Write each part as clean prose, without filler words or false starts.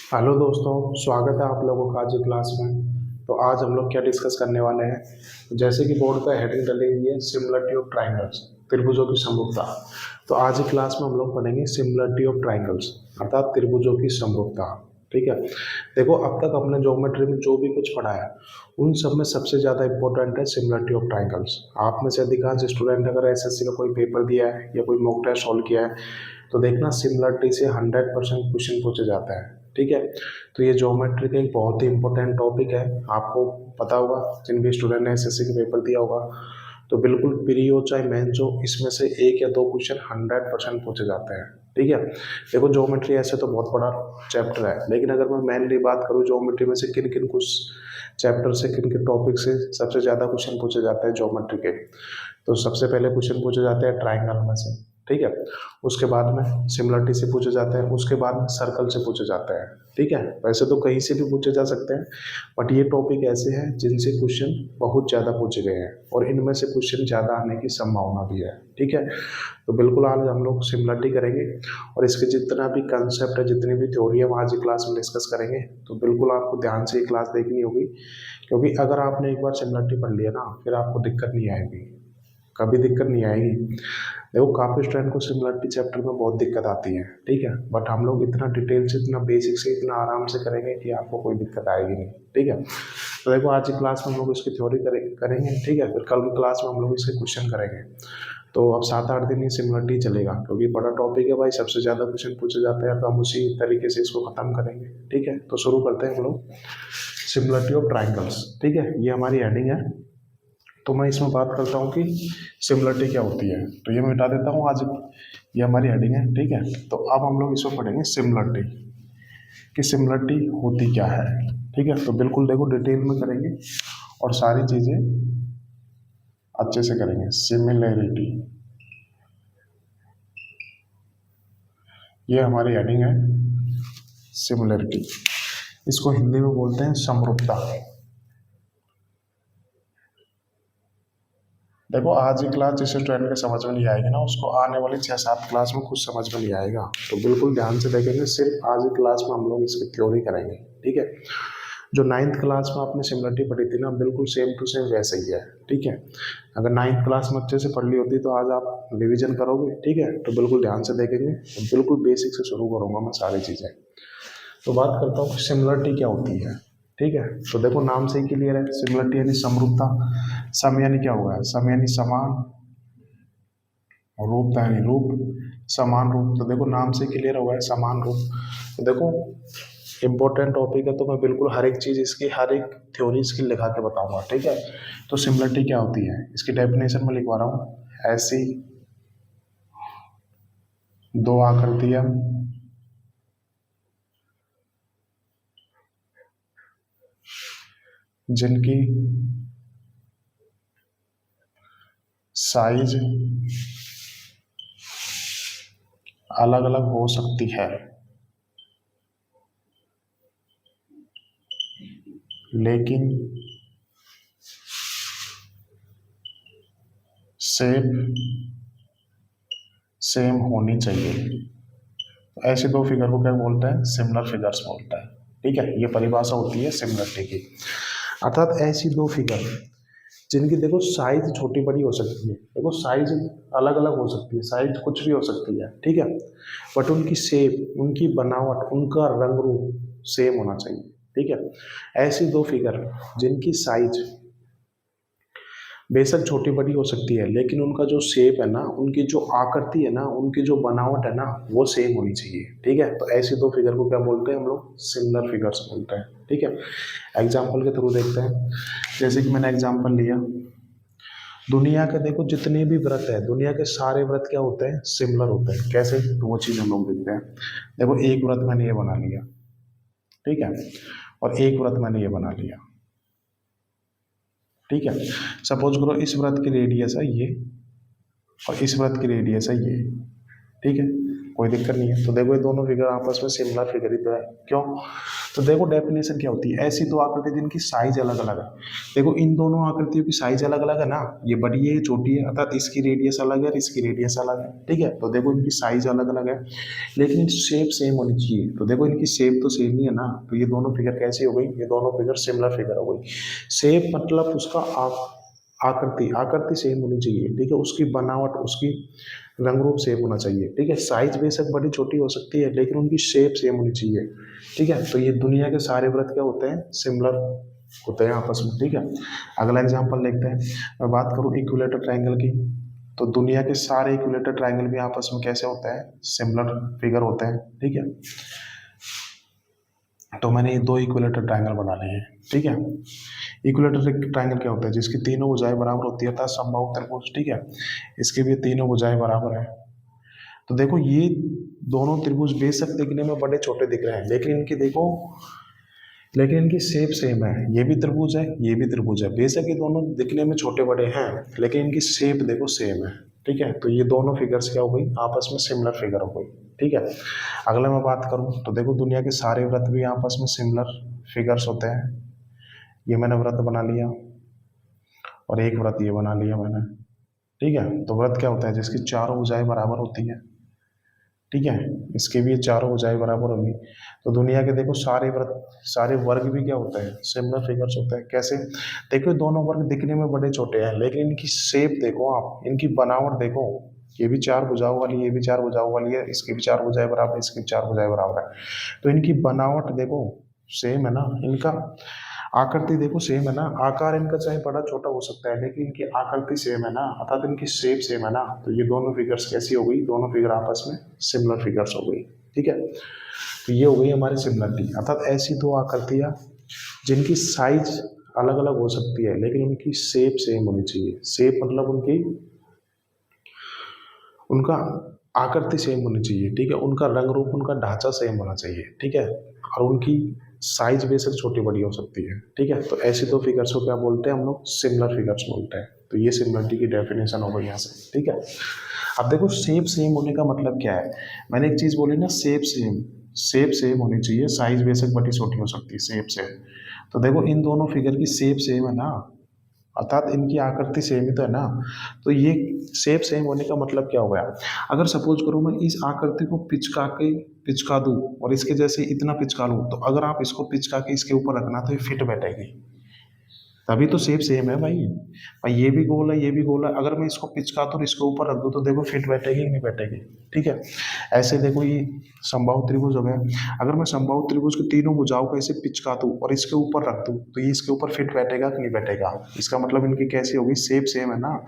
Hello दोस्तों, स्वागत है आप लोगों का आज की क्लास में। तो आज हम लोग क्या डिस्कस करने वाले हैं। जैसे कि बोर्ड पे हेडिंग डली हुई है सिमिलरिटी ऑफ ट्राइंगल्स, त्रिभुजों की समरूपता। तो आज की क्लास में हम लोग पढ़ेंगे सिमिलरिटी ऑफ ट्राइंगल्स अर्थात त्रिभुजों की समरूपता। ठीक है। देखो, अब तक हमने ज्योमेट्री में जो भी कुछ पढ़ा है उन सब में सबसे ज़्यादा इंपॉर्टेंट है सिमिलरिटी ऑफ ट्राइंगल्स। आप में से अधिकांश स्टूडेंट अगर एसएससी का कोई पेपर दिया है या कोई मॉक टेस्ट सॉल्व किया है तो देखना सिमिलरिटी से 100% क्वेश्चन पूछे जाते हैं। ठीक है। तो ये ज्योमेट्री का एक बहुत ही इंपॉर्टेंट टॉपिक है, आपको पता होगा जिन भी स्टूडेंट ने एसएससी का पेपर दिया होगा। तो बिल्कुल प्री हो चाहे मेंस हो, इसमें से एक या दो क्वेश्चन 100% पूछे जाते हैं। ठीक है। देखो, ज्योमेट्री ऐसे तो बहुत बड़ा चैप्टर है, लेकिन अगर मैं मेनली बात करूँ ज्योमेट्री में से किन किन कुछ चैप्टर से किन किन टॉपिक से सबसे ज़्यादा क्वेश्चन पूछे जाते हैं ज्योमेट्री के, तो सबसे पहले क्वेश्चन पूछे जाते हैं ट्राइंगल में से। ठीक है। उसके बाद में सिमिलरिटी से पूछे जाते हैं, उसके बाद में सर्कल से पूछे जाते हैं। ठीक है। वैसे तो कहीं से भी पूछे जा सकते हैं, बट ये टॉपिक ऐसे हैं जिनसे क्वेश्चन बहुत ज़्यादा पूछे गए हैं और इनमें से क्वेश्चन ज़्यादा आने की संभावना भी है। ठीक है। तो बिल्कुल आज हम लोग सिमिलरिटी करेंगे और इसके जितना भी कंसेप्ट है, जितनी भी थ्योरी है, वो आज की क्लास में डिस्कस करेंगे। तो बिल्कुल आपको ध्यान से ये क्लास देखनी होगी, क्योंकि अगर आपने एक बार सिमिलरिटी पढ़ लिया ना, फिर आपको दिक्कत नहीं आएगी, कभी दिक्कत नहीं आएगी। देखो, काफ़ी स्टूडेंट को सिमिलरिटी चैप्टर में बहुत दिक्कत आती है। ठीक है। बट हम लोग इतना डिटेल से, इतना बेसिक से, इतना आराम से करेंगे कि आपको कोई दिक्कत आएगी नहीं। ठीक है। तो देखो, आज की क्लास में हम लोग इसकी थ्योरी करेंगे। ठीक है। फिर कल की क्लास में हम लोग इसके क्वेश्चन करेंगे। तो अब 7-8 दिन ये सिमिलरिटी चलेगा, क्योंकि बड़ा टॉपिक है भाई, सबसे ज़्यादा क्वेश्चन पूछे जाते हैं। तो हम उसी तरीके से इसको ख़त्म करेंगे। ठीक है। तो शुरू करते हैं हम लोग सिमिलरिटी ऑफ ट्राइंगल्स। ठीक है। ये हमारी हेडिंग है। तो मैं इसमें बात करता हूँ कि सिमिलरिटी क्या होती है, तो ये मैं मिटा देता हूँ आज। ये हमारी हेडिंग है। ठीक है। तो अब हम लोग इसमें पढ़ेंगे सिमिलरिटी कि सिमिलरिटी होती क्या है। ठीक है। तो बिल्कुल देखो, डिटेल में करेंगे और सारी चीज़ें अच्छे से करेंगे। सिमिलरिटी, ये हमारी हेडिंग है सिमिलरिटी। इसको हिंदी में बोलते हैं समरूपता। देखो, आज की क्लास जिस स्टूडेंट के समझ में नहीं आएगी ना, उसको आने वाली 6-7 क्लास में कुछ समझ में नहीं आएगा। तो बिल्कुल ध्यान से देखेंगे। सिर्फ आज की क्लास में हम लोग इसकी थ्योरी करेंगे। ठीक है। जो 9th क्लास में आपने सिमिलरिटी पढ़ी थी ना, बिल्कुल सेम टू सेम वैसे ही है। ठीक है। अगर 9th क्लास में अच्छे से पढ़ ली होती तो आज आप रिविजन करोगे। ठीक है। तो बिल्कुल ध्यान से देखेंगे, तो बिल्कुल बेसिक से शुरू करूँगा मैं सारी चीज़ें। तो बात करता हूँ सिमिलरिटी क्या होती है। ठीक है। तो देखो, नाम से ही क्लियर है, सिमिलरिटी यानी समरूपता। सम यानी क्या हुआ है, सम यानी समान, और रूप यानी रूप, समान रूप। तो देखो, नाम से क्लियर हुआ है समान रूप। तो देखो, इंपॉर्टेंट टॉपिक है, तो मैं बिल्कुल हर एक चीज़ इसकी, हर एक थ्योरी इसकी लिखा के बताऊंगा। ठीक है। तो सिमिलरिटी क्या होती है, इसकी डेफिनेशन में लिखवा रहा हूँ। ऐसी दो आकृतियां जिनकी साइज अलग अलग हो सकती है, लेकिन शेप सेम होनी चाहिए। तो ऐसे दो फिगर को क्या बोलते हैं, सिमिलर फिगर्स बोलते हैं। ठीक है। ये परिभाषा होती है सिमिलरिटी की। अर्थात ऐसी दो फिगर जिनकी देखो साइज छोटी बड़ी हो सकती है। देखो, साइज अलग अलग हो सकती है, साइज कुछ भी हो सकती है। ठीक है। बट उनकी शेप, उनकी बनावट, उनका रंग रूप सेम होना चाहिए। ठीक है। ऐसी दो फिगर जिनकी साइज बेशक छोटी बड़ी हो सकती है, लेकिन उनका जो शेप है ना, उनकी जो आकृति है ना, उनकी जो बनावट है ना, वो सेम होनी चाहिए। ठीक है। तो ऐसी दो फिगर को क्या बोलते हैं हम लोग, सिमिलर फिगर्स बोलते हैं। ठीक है। एग्जाम्पल के थ्रू देखते हैं। जैसे कि मैंने एग्जाम्पल लिया, दुनिया के देखो जितने भी व्रत है, दुनिया के सारे व्रत क्या होते हैं, सिमिलर होते हैं। कैसे, तो वो चीज़ हम लोग देखते हैं। देखो, एक व्रत मैंने ये बना लिया। ठीक है। और एक व्रत मैंने ये बना लिया। ठीक है। सपोज करो इस व्रत की रेडियस है ये और इस व्रत की रेडियस है ये। ठीक है, कोई दिक्कत नहीं है। तो देखो ये दोनों फिगर आपस में सिमिलर फिगर ही तो है, क्यों? तो देखो डेफिनेशन क्या होती है, ऐसी दो आकृति जिनकी साइज अलग अलग है। देखो इन दोनों आकृतियों की साइज अलग अलग है ना, ये बड़ी है ये छोटी है, अर्थात इसकी रेडियस अलग है और इसकी रेडियस अलग है, ठीक है। तो देखो इनकी साइज अलग अलग है लेकिन शेप सेम होनी चाहिए। तो देखो इनकी शेप तो सेम ही है ना, तो ये दोनों फिगर कैसी हो गई, ये दोनों फिगर सिमिलर फिगर हो गई। शेप मतलब उसका आकृति आकृति सेम होनी चाहिए, ठीक है, उसकी बनावट उसकी रंग रूप सेम होना चाहिए, ठीक है। साइज बेशक बड़ी छोटी हो सकती है लेकिन उनकी शेप सेम होनी चाहिए, ठीक है। तो ये दुनिया के सारे व्रत क्या होते हैं, सिमिलर होते हैं आपस में, ठीक है। अगला एग्जांपल देखते हैं। मैं बात करूं इक्विलेटर ट्रायंगल की, तो दुनिया के सारे इक्विलेटर ट्रायंगल भी आपस में कैसे होते हैं, सिमिलर फिगर होते हैं, ठीक है। तो मैंने ये दो इक्विलेटर ट्रायंगल बना लिए हैं, ठीक है। इक्विलेटर ट्रायंगल क्या होता है, जिसकी तीनों भुजाएं बराबर होती है, अर्थात समबाहु त्रिभुज, ठीक है। इसके भी तीनों भुजाएं बराबर है। तो देखो ये दोनों त्रिभुज बेशक दिखने में बड़े छोटे दिख रहे हैं लेकिन इनकी शेप सेम है। ये भी त्रिभुज है, ये भी त्रिभुज है, बेशक ये दोनों दिखने में छोटे बड़े हैं लेकिन इनकी शेप देखो सेम है, ठीक है। तो ये दोनों फिगर्स क्या हो गई, आपस में सिमिलर फिगर हो गई, ठीक है। अगला मैं बात करूं तो देखो दुनिया के सारे व्रत भी आपस में सिमिलर फिगर्स होते हैं। ये मैंने व्रत बना लिया और एक व्रत ये बना लिया मैंने, ठीक है। तो व्रत क्या होता है, जिसकी चारों भुजाएं बराबर होती है, ठीक है। इसके भी ये चारों भुजाएं बराबर होंगी। तो दुनिया के देखो सारे व्रत सारे वर्ग भी क्या होते हैं, सिमिलर फिगर्स होते हैं। कैसे, देखो दोनों वर्ग दिखने में बड़े छोटे हैं लेकिन इनकी शेप देखो, आप इनकी बनावट देखो, ये भी चार भुजाओं वाली, ये भी चार भुजाओं वाली है, इसकी भी चार भुजाएं बराबर है, इसकी भी चार भुजाएं बराबर है। तो इनकी बनावट देखो सेम है ना, इनका आकृति देखो सेम है ना, आकार इनका चाहे बड़ा छोटा हो सकता है लेकिन इनकी आकृति सेम है ना, अर्थात इनकी शेप सेम है ना। तो ये दोनों फिगर्स कैसी हो गई, दोनों फिगर आपस में सिमिलर फिगर्स हो गई, ठीक है। तो ये हो गई हमारी सिमिलरिटी, अर्थात ऐसी दो आकृतियां जिनकी साइज अलग अलग हो सकती है लेकिन उनकी शेप सेम होनी चाहिए। शेप मतलब उनका आकृति सेम होनी चाहिए, ठीक है, उनका रंग रूप उनका ढांचा सेम होना चाहिए, ठीक है, और उनकी साइज बेशक छोटी बड़ी हो सकती है, ठीक है। तो ऐसी दो फिगर्स को क्या बोलते हैं हम लोग, सिमिलर फिगर्स बोलते हैं। तो ये सिमिलरिटी की डेफिनेशन हो गई यहाँ से, ठीक है। अब देखो शेप सेम होने का मतलब क्या है, मैंने एक चीज बोली ना, शेप सेम होनी चाहिए, साइज बेशक बड़ी छोटी हो सकती है, शेप सेम। तो देखो इन दोनों फिगर की शेप सेम है ना, अर्थात इनकी आकृति सेम ही तो है ना। तो ये शेप सेम होने का मतलब क्या हो गया, अगर सपोज करो मैं इस आकृति को पिचका दूं और इसके जैसे इतना पिचका लूं, तो अगर आप इसको पिचका के इसके ऊपर रखना तो ये फिट बैठेगी, तभी तो शेप सेम है भाई ये भी गोल है ये भी गोल है, अगर मैं इसको पिचका दूं और इसके ऊपर रख दूं तो देखो फिट बैठेगी कि नहीं बैठेगी, ठीक है। ऐसे देखो ये समबाहु त्रिभुज हो गया, अगर मैं समबाहु त्रिभुज के तीनों भुजाओं को ऐसे पिचका दूं और इसके ऊपर रख दूं तो ये इसके ऊपर फिट बैठेगा कि नहीं बैठेगा, इसका मतलब इनकी कैसी होगी, शेप सेम है ना,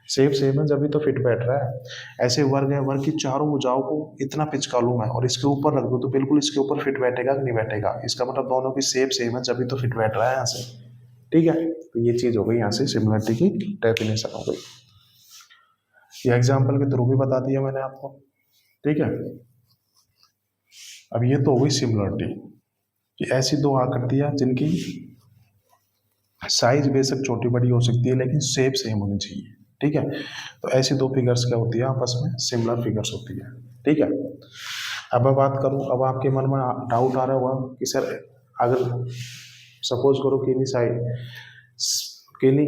शेप सेम है जब भी तो फिट बैठ रहा है। ऐसे वर्ग है, वर्ग की चारों भुजाओं को इतना पिचका लूं मैं और इसके ऊपर रख दूं तो बिल्कुल इसके ऊपर फिट बैठेगा कि नहीं बैठेगा, इसका मतलब दोनों की शेप सेम है जब भी तो फिट बैठ रहा है यहाँ से, ठीक है। तो ये चीज हो गई यहाँ से सिमिलरिटी की डेफिनेशन हो गई, ये एग्जाम्पल के थ्रू भी बता दिया मैंने आपको, ठीक है। अब ये तो हो गई सिमिलरिटी कि ऐसी दो आकृतियां जिनकी साइज बेशक छोटी बड़ी हो सकती है लेकिन शेप सेम होनी चाहिए, ठीक है। तो ऐसी दो फिगर्स क्या होती है, आपस में सिमिलर फिगर्स होती है, ठीक है। अब मैं बात करूं, अब आपके मन में डाउट आ रहा होगा कि सर अगर सपोज करो किन्हीं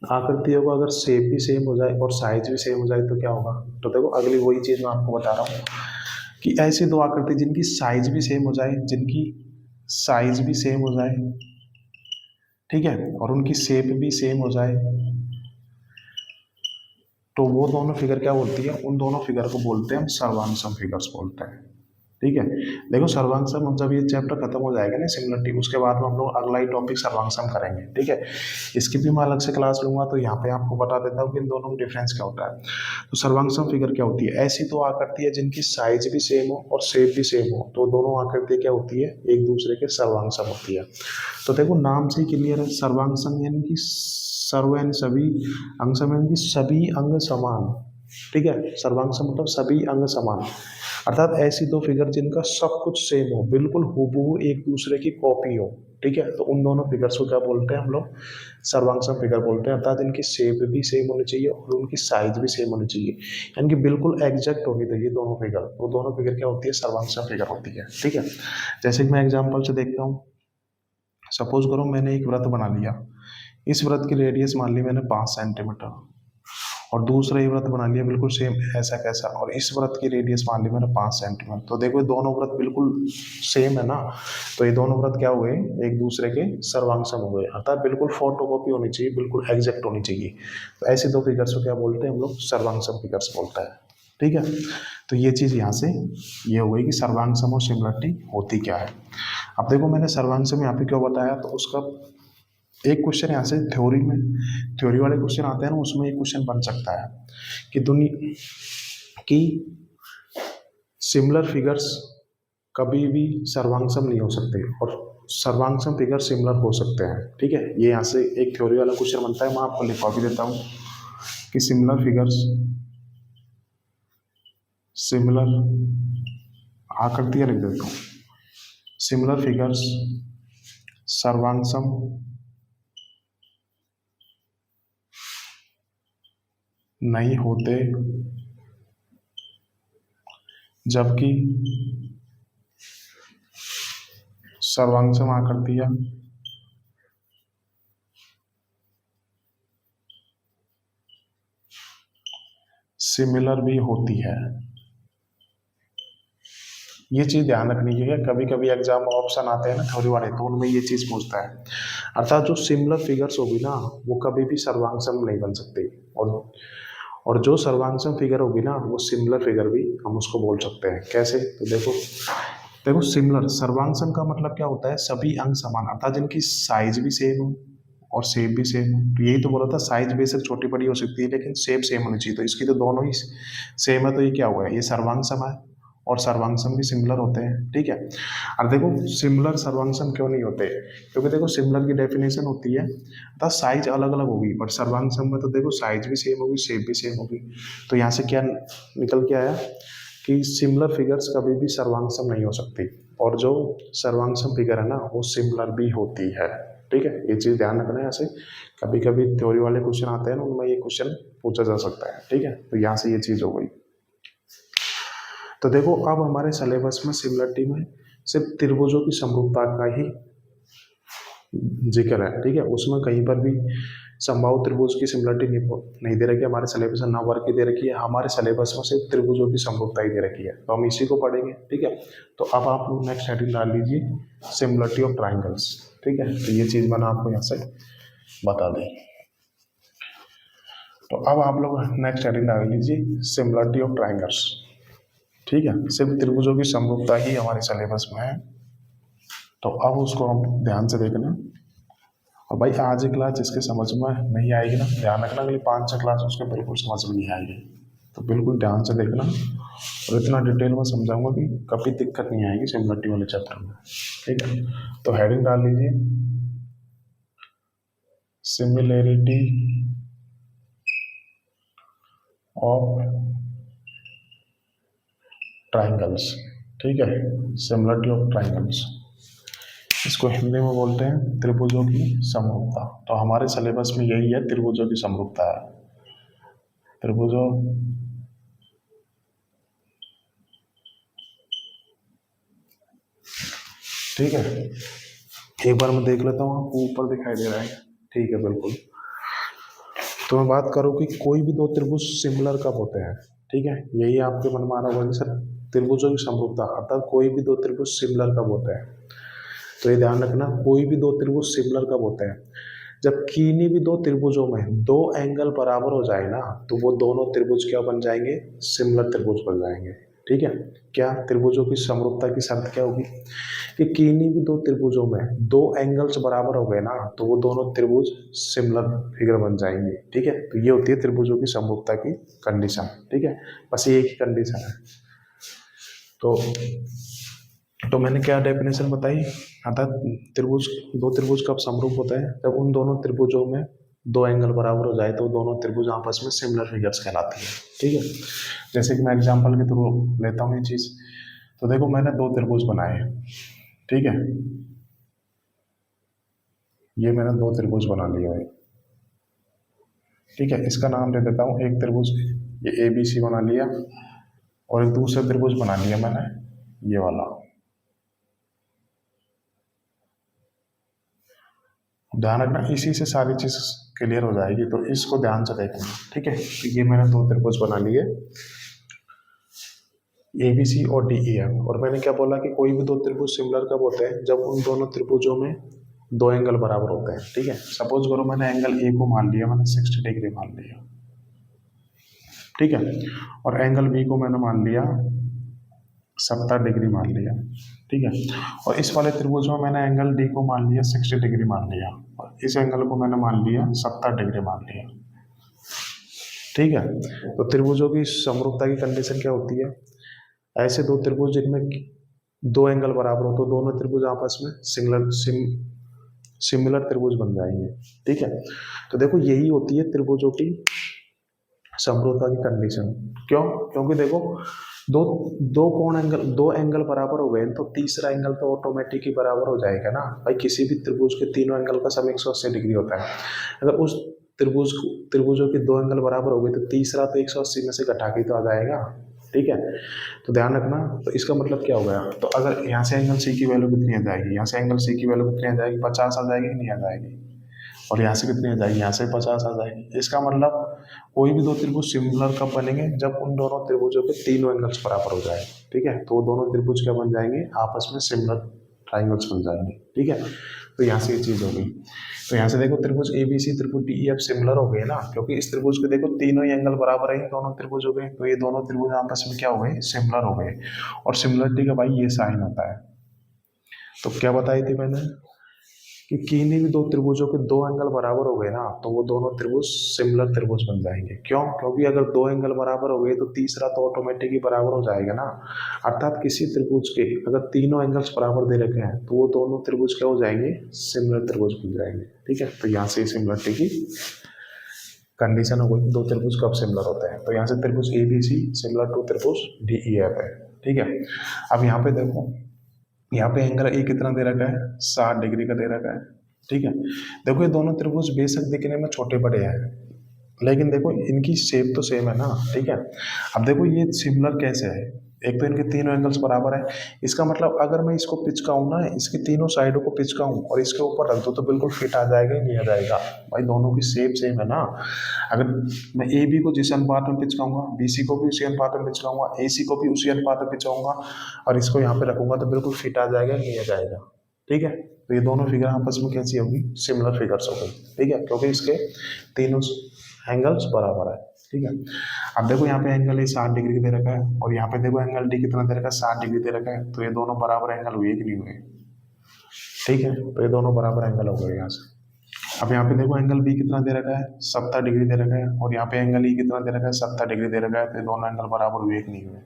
आकृतियों को अगर शेप भी सेम हो जाए और साइज भी सेम हो जाए तो क्या होगा। तो देखो अगली वही चीज मैं आपको बता रहा हूँ कि ऐसी दो आकृति जिनकी साइज भी सेम हो जाए, ठीक है, और उनकी शेप भी सेम हो जाए, तो वो दोनों फिगर क्या बोलती है, उन दोनों फिगर को बोलते हैं हम सर्वांग सम फिगर्स बोलते हैं, ठीक है। देखो सर्वांग सम जब ये चैप्टर खत्म हो जाएगा ना सिमिलरिटी, उसके बाद में हम लोग अगला ही टॉपिक सर्वांग सम करेंगे, ठीक है। इसकी भी मैं अलग से क्लास लूंगा, तो यहाँ पे आपको बता देता हूँ कि इन दोनों में डिफरेंस क्या होता है। तो सर्वांग सम फिगर क्या होती है, ऐसी तो आकृति है जिनकी साइज भी सेम हो और शेप भी सेम हो, तो दोनों आकृति क्या होती है, एक दूसरे के सर्वांग सम होती है। तो देखो नाम से ही क्लियर है, सर्वांग सम यानी कि सर्व यानी सभी, अंग सम यानी कि सभी अंग समान, ठीक है, सर्वांग सम मतलब सभी अंग समान, अर्थात ऐसी दो फिगर जिनका सब कुछ सेम हो, बिल्कुल हूबहू एक दूसरे की कॉपी हो। ठीक है, तो उन दोनों फिगर्स को क्या बोलते हैं हम लोग, सर्वांग सम फिगर बोलते हैं। अर्थात इनकी शेप भी सेम होनी चाहिए और उनकी साइज भी सेम होनी चाहिए, यानी कि बिल्कुल एग्जैक्ट होनी चाहिए दोनों फिगर। वो दोनों फिगर क्या होती है, सर्वांग सम फिगर होती है। ठीक है, जैसे कि मैं एग्जाम्पल से देखता हूँ, सपोज करो मैंने एक वृत्त बना लिया, इस वृत्त की रेडियस मान ली मैंने 5 सेंटीमीटर, और दूसरा ये वृत्त बना लिया बिल्कुल सेम ऐसा कैसा, और इस वृत्त की रेडियस मान ली मैंने 5 सेंटीमीटर। तो देखो ये दोनों वृत्त बिल्कुल सेम है ना, तो ये दोनों वृत्त क्या हुए, एक दूसरे के सर्वांग हो गए, अर्थात बिल्कुल फोटोकॉपी होनी चाहिए, बिल्कुल एग्जैक्ट होनी चाहिए। तो ऐसे दो फिगर्स को क्या बोलते हैं हम लोग, सर्वांग फिगर्स बोलते हैं। ठीक है, तो ये चीज़ यहाँ से ये हो गई कि सर्वांग और सिमिलरिटी होती क्या है। अब देखो मैंने सर्वांग यहाँ पे क्यों बताया, तो उसका एक क्वेश्चन यहाँ से थ्योरी वाले क्वेश्चन आते हैं ना, उसमें एक क्वेश्चन बन सकता है कि दुनिया की सिमिलर फिगर्स कभी भी सर्वांगसम नहीं हो सकते और सर्वांगसम फिगर सिमिलर हो सकते हैं। ठीक है, ये यहाँ से एक थ्योरी वाला क्वेश्चन बनता है। मैं आपको लिखवा भी देता हूँ कि सिमिलर आकृतियाँ लिख देता हूँ, सिमिलर फिगर्स सर्वांगसम नहीं होते जबकि सर्वांगसम आकृतियां सिमिलर भी होती है। ये चीज ध्यान रखनी है, कभी कभी एग्जाम ऑप्शन आते हैं ना थ्योरी वाले, तो उनमें ये चीज पूछता है, अर्थात जो सिमिलर फिगर्स होगी ना वो कभी भी सर्वांगसम नहीं बन सकती, और जो सर्वांगसम फिगर होगी ना वो सिमिलर फिगर भी हम उसको बोल सकते हैं। कैसे, तो देखो देखो सिमिलर सर्वांगसम का मतलब क्या होता है, सभी अंग समान, अर्थात जिनकी साइज भी सेम हो और शेप भी सेम हो। तो यही तो बोला था, साइज बेशक छोटी बड़ी हो सकती है लेकिन शेप सेम होनी चाहिए, तो इसकी तो दोनों ही सेम है, तो ये क्या हुआ है, ये सर्वांगसम है, और सर्वांगसम भी सिमिलर होते हैं। ठीक है, अब देखो सिमिलर सर्वांगसम क्यों नहीं होते, क्योंकि देखो सिमिलर की डेफिनेशन होती है अर्थात साइज अलग अलग होगी, बट सर्वांगसम में तो देखो साइज भी सेम होगी, शेप भी सेम होगी। तो यहाँ से क्या निकल के आया कि सिमिलर फिगर्स कभी भी सर्वांगसम नहीं हो सकती, और जो सर्वांगसम फिगर है ना वो सिमिलर भी होती है। ठीक है, ये चीज़ ध्यान रखना है। ऐसे कभी कभी थ्योरी वाले क्वेश्चन आते हैं ना, उनमें ये क्वेश्चन पूछा जा सकता है। ठीक है, तो यहाँ से ये चीज़ हो गई। तो देखो अब हमारे सिलेबस में सिमिलरिटी में सिर्फ त्रिभुजों की समरूपता का ही जिक्र है। ठीक है, उसमें कहीं पर भी संभाव त्रिभुज की सिमिलरिटी नहीं दे रखी है हमारे सिलेबस में, ना वर्क की दे रखी है। हमारे सिलेबस में सिर्फ त्रिभुजों की समरूपता ही दे रखी है, तो हम इसी को पढ़ेंगे। ठीक है, तो अब आप लोग नेक्स्ट हेडिंग डाल लीजिए सिमिलरिटी ऑफ ट्राइंगल्स। ठीक है, तो ये चीज़ मैंने आपको यहाँ से बता दी। तो अब आप लोग नेक्स्ट हेडिंग डाल लीजिए सिमिलरिटी ऑफ ट्राइंगल्स। ठीक है, सिर्फ त्रिभुजों की समरूपता ही हमारे सिलेबस में है, तो अब उसको हम ध्यान से देखना। और भाई आज की क्लास जिसके समझ में नहीं आएगी ना, ध्यान रखना अगली 5-6 क्लास उसके बिल्कुल समझ में नहीं आएगी, तो बिल्कुल ध्यान से देखना, और इतना डिटेल में समझाऊंगा कि कभी दिक्कत नहीं आएगी सिमिलरिटी वाले चैप्टर में। ठीक है, तो हेडिंग डाल लीजिए सिमिलरिटी ऑफ ट्राइंगल्स। ठीक है, सिमिलरिटी ऑफ ट्राइंगल्स, इसको हिंदी में बोलते हैं त्रिभुजों की समरूपता। तो हमारे सिलेबस में यही है, त्रिभुजों की समरूपता है, त्रिभुजों ठीक है। एक बार मैं देख लेता हूँ, आपको ऊपर दिखाई दे रहा है? ठीक है, बिल्कुल। तो मैं बात करूँ कि कोई भी दो त्रिभुज सिमिलर कब होते हैं। ठीक है, यही आपके मन में आ रहा होगा सर त्रिभुजों की समरूपता अर्थात कोई भी दो त्रिभुज सिमिलर कब होते हैं। तो ये ध्यान रखना, कोई भी दो त्रिभुज सिमिलर कब होते हैं, जब किन्हीं भी दो त्रिभुजों में दो एंगल बराबर हो जाए ना, तो वो दोनों त्रिभुज क्या बन जाएंगे, सिमिलर त्रिभुज बन जाएंगे। ठीक है, क्या त्रिभुजों की समरूपता की शर्त क्या होगी कि किन्हीं भी दो त्रिभुजों में दो एंगल्स बराबर हो गए ना, तो वो दोनों त्रिभुज सिमिलर फिगर बन जाएंगे। ठीक है, तो ये होती है त्रिभुजों की समरूपता की कंडीशन। ठीक है, बस ये एक ही कंडीशन है। तो मैंने क्या डेफिनेशन बताई, अर्थात दो त्रिभुज कब समरूप होता है, जब उन दोनों त्रिभुजों में दो एंगल बराबर हो जाए तो दोनों त्रिभुज आपस में सिमिलर फिगर्स कहलाती है। ठीक है, जैसे कि मैं एग्जांपल के थ्रू लेता हूँ ये चीज़। तो देखो मैंने दो त्रिभुज बनाए हैं, ठीक है, ये मैंने दो त्रिभुज बना लिए हैं, ठीक है। इसका नाम दे देता हूँ, एक त्रिभुज ये ABC बना लिया और एक दूसरा त्रिभुज बना लिया मैंने ये वाला। ध्यान रखना, इसी से सारी चीज क्लियर हो जाएगी, तो इसको ध्यान से देखना, ठीक है। तो ये मैंने दो त्रिभुज बना लिए ABC और DEF, और मैंने क्या बोला कि कोई भी दो त्रिभुज सिमिलर कब होते हैं, जब उन दोनों त्रिभुजों में दो एंगल बराबर होते हैं, ठीक है। सपोज करो मैंने एंगल A को मान लिया, मैंने 60 डिग्री मान लिया, ठीक है, और एंगल B को मैंने मान लिया 70 डिग्री मान लिया, ठीक है। और इस वाले त्रिभुज में मैंने एंगल D को मान लिया 60 डिग्री मान लिया, और इस एंगल को मैंने मान लिया 70 डिग्री मान लिया, ठीक है। तो त्रिभुजों की समरूपता की कंडीशन क्या होती है, ऐसे दो त्रिभुज जिनमें दो एंगल बराबर हो तो दोनों त्रिभुज आपस में सिमिलर त्रिभुज बन जाएंगे, ठीक है। तो देखो यही होती है त्रिभुजों की समरूपता की कंडीशन। क्यों? क्योंकि देखो दो दो एंगल बराबर हो गए तो तीसरा एंगल तो ऑटोमेटिक ही बराबर हो जाएगा ना भाई। किसी भी त्रिभुज के तीनों एंगल का सम 180 डिग्री होता है। अगर उस त्रिभुजों के दो एंगल बराबर हो गए तो तीसरा तो 180 में से घटा के तो आ जाएगा, ठीक है। तो ध्यान रखना, तो इसका मतलब क्या हो गया, तो अगर यहाँ से एंगल C की वैल्यू कितनी आ जाएगी, यहाँ से एंगल C की वैल्यू कितनी आ जाएगी, 50 आ जाएगी, नहीं आ जाएगी, और यहाँ से कितनी आ जाएगी, यहाँ से 50 आ जाएगी। इसका मतलब कोई भी दो त्रिभुज सिमिलर कब बनेंगे, जब उन दोनों त्रिभुजों के तीनों एंगल्स बराबर हो जाए, ठीक है। तो वो दोनों त्रिभुज क्या बन जाएंगे, आपस में सिमिलर ट्राइंगल्स बन जाएंगे, ठीक है। तो यहाँ से ये चीज़ होगी। तो यहाँ से देखो त्रिभुज ABC त्रिभुज DEF सिमिलर हो गए ना, क्योंकि इस त्रिभुज के देखो तीनों ही एंगल बराबर है दोनों त्रिभुज हो गए, तो ये दोनों त्रिभुज आपस में क्या हो गए, सिमिलर हो गए। और सिमिलरिटी का भाई ये साइन होता है। तो क्या बताई थी मैंने कि किन्हीं भी दो त्रिभुजों के दो एंगल बराबर हो गए ना, तो वो दोनों त्रिभुज सिमिलर त्रिभुज बन जाएंगे। क्यों? क्योंकि अगर दो एंगल बराबर हो गए तो तीसरा तो ऑटोमेटिक ही बराबर हो जाएगा ना। अर्थात किसी त्रिभुज के अगर तीनों एंगल्स बराबर दे रखे हैं तो वो दोनों त्रिभुज क्या हो जाएंगे, सिमिलर त्रिभुज बन जाएंगे, ठीक है। तो यहाँ से सिमिलरिटी की कंडीशन हो गई, दो त्रिभुज कब सिमिलर होते हैं। तो यहाँ से त्रिभुज ABC सिमिलर टू त्रिभुज DEF है, ठीक है। अब यहाँ पे देखो, यहाँ पे एंगल A कितना दे रखा है, 60 डिग्री का दे रखा है, ठीक है। देखो ये दोनों त्रिभुज बेशक दिखने में छोटे बड़े हैं, लेकिन देखो इनकी शेप तो सेम है ना, ठीक है। अब देखो ये सिमिलर कैसे है, एक तो इनके तीनों एंगल्स बराबर है। इसका मतलब अगर मैं इसको पिचकाऊँ ना, इसकी तीनों साइडों को पिचकाऊँ और इसके ऊपर रख दो तो बिल्कुल फिट आ जाएगा ही नहीं आ जाएगा भाई, दोनों की शेप सेम है ना। अगर मैं AB को जिस अनुपात में पिचकाऊंगा, BC को भी उसी अनुपात में पिचकाऊंगा, AC को भी उसी अनुपात में पिचकाऊंगा और इसको यहाँ पे रखूंगा तो बिल्कुल फिट आ जाएगा, नहीं आ जाएगा, ठीक है। तो ये दोनों फिगर आपस में कैसी होगी, सिमिलर फिगर्स हो गई, ठीक है, क्योंकि इसके तीनों एंगल्स बराबर है, ठीक है। अब देखो यहाँ पे एंगल 60 डिग्री दे रखा है और यहाँ पे देखो एंगल D कितना दे रखा है, 60 डिग्री दे रखा है। तो ये दोनों बराबर एंगल हुए कि नहीं हुए, ठीक है। तो ये दोनों बराबर एंगल हो गए यहाँ से। अब यहाँ पे देखो एंगल B कितना दे रखा है, 70 डिग्री दे रखा है, और यहाँ पे एंगल E कितना दे रखा है, 70 डिग्री दे रखा है। तो ये दोनों एंगल बराबर हुए कि नहीं हुए,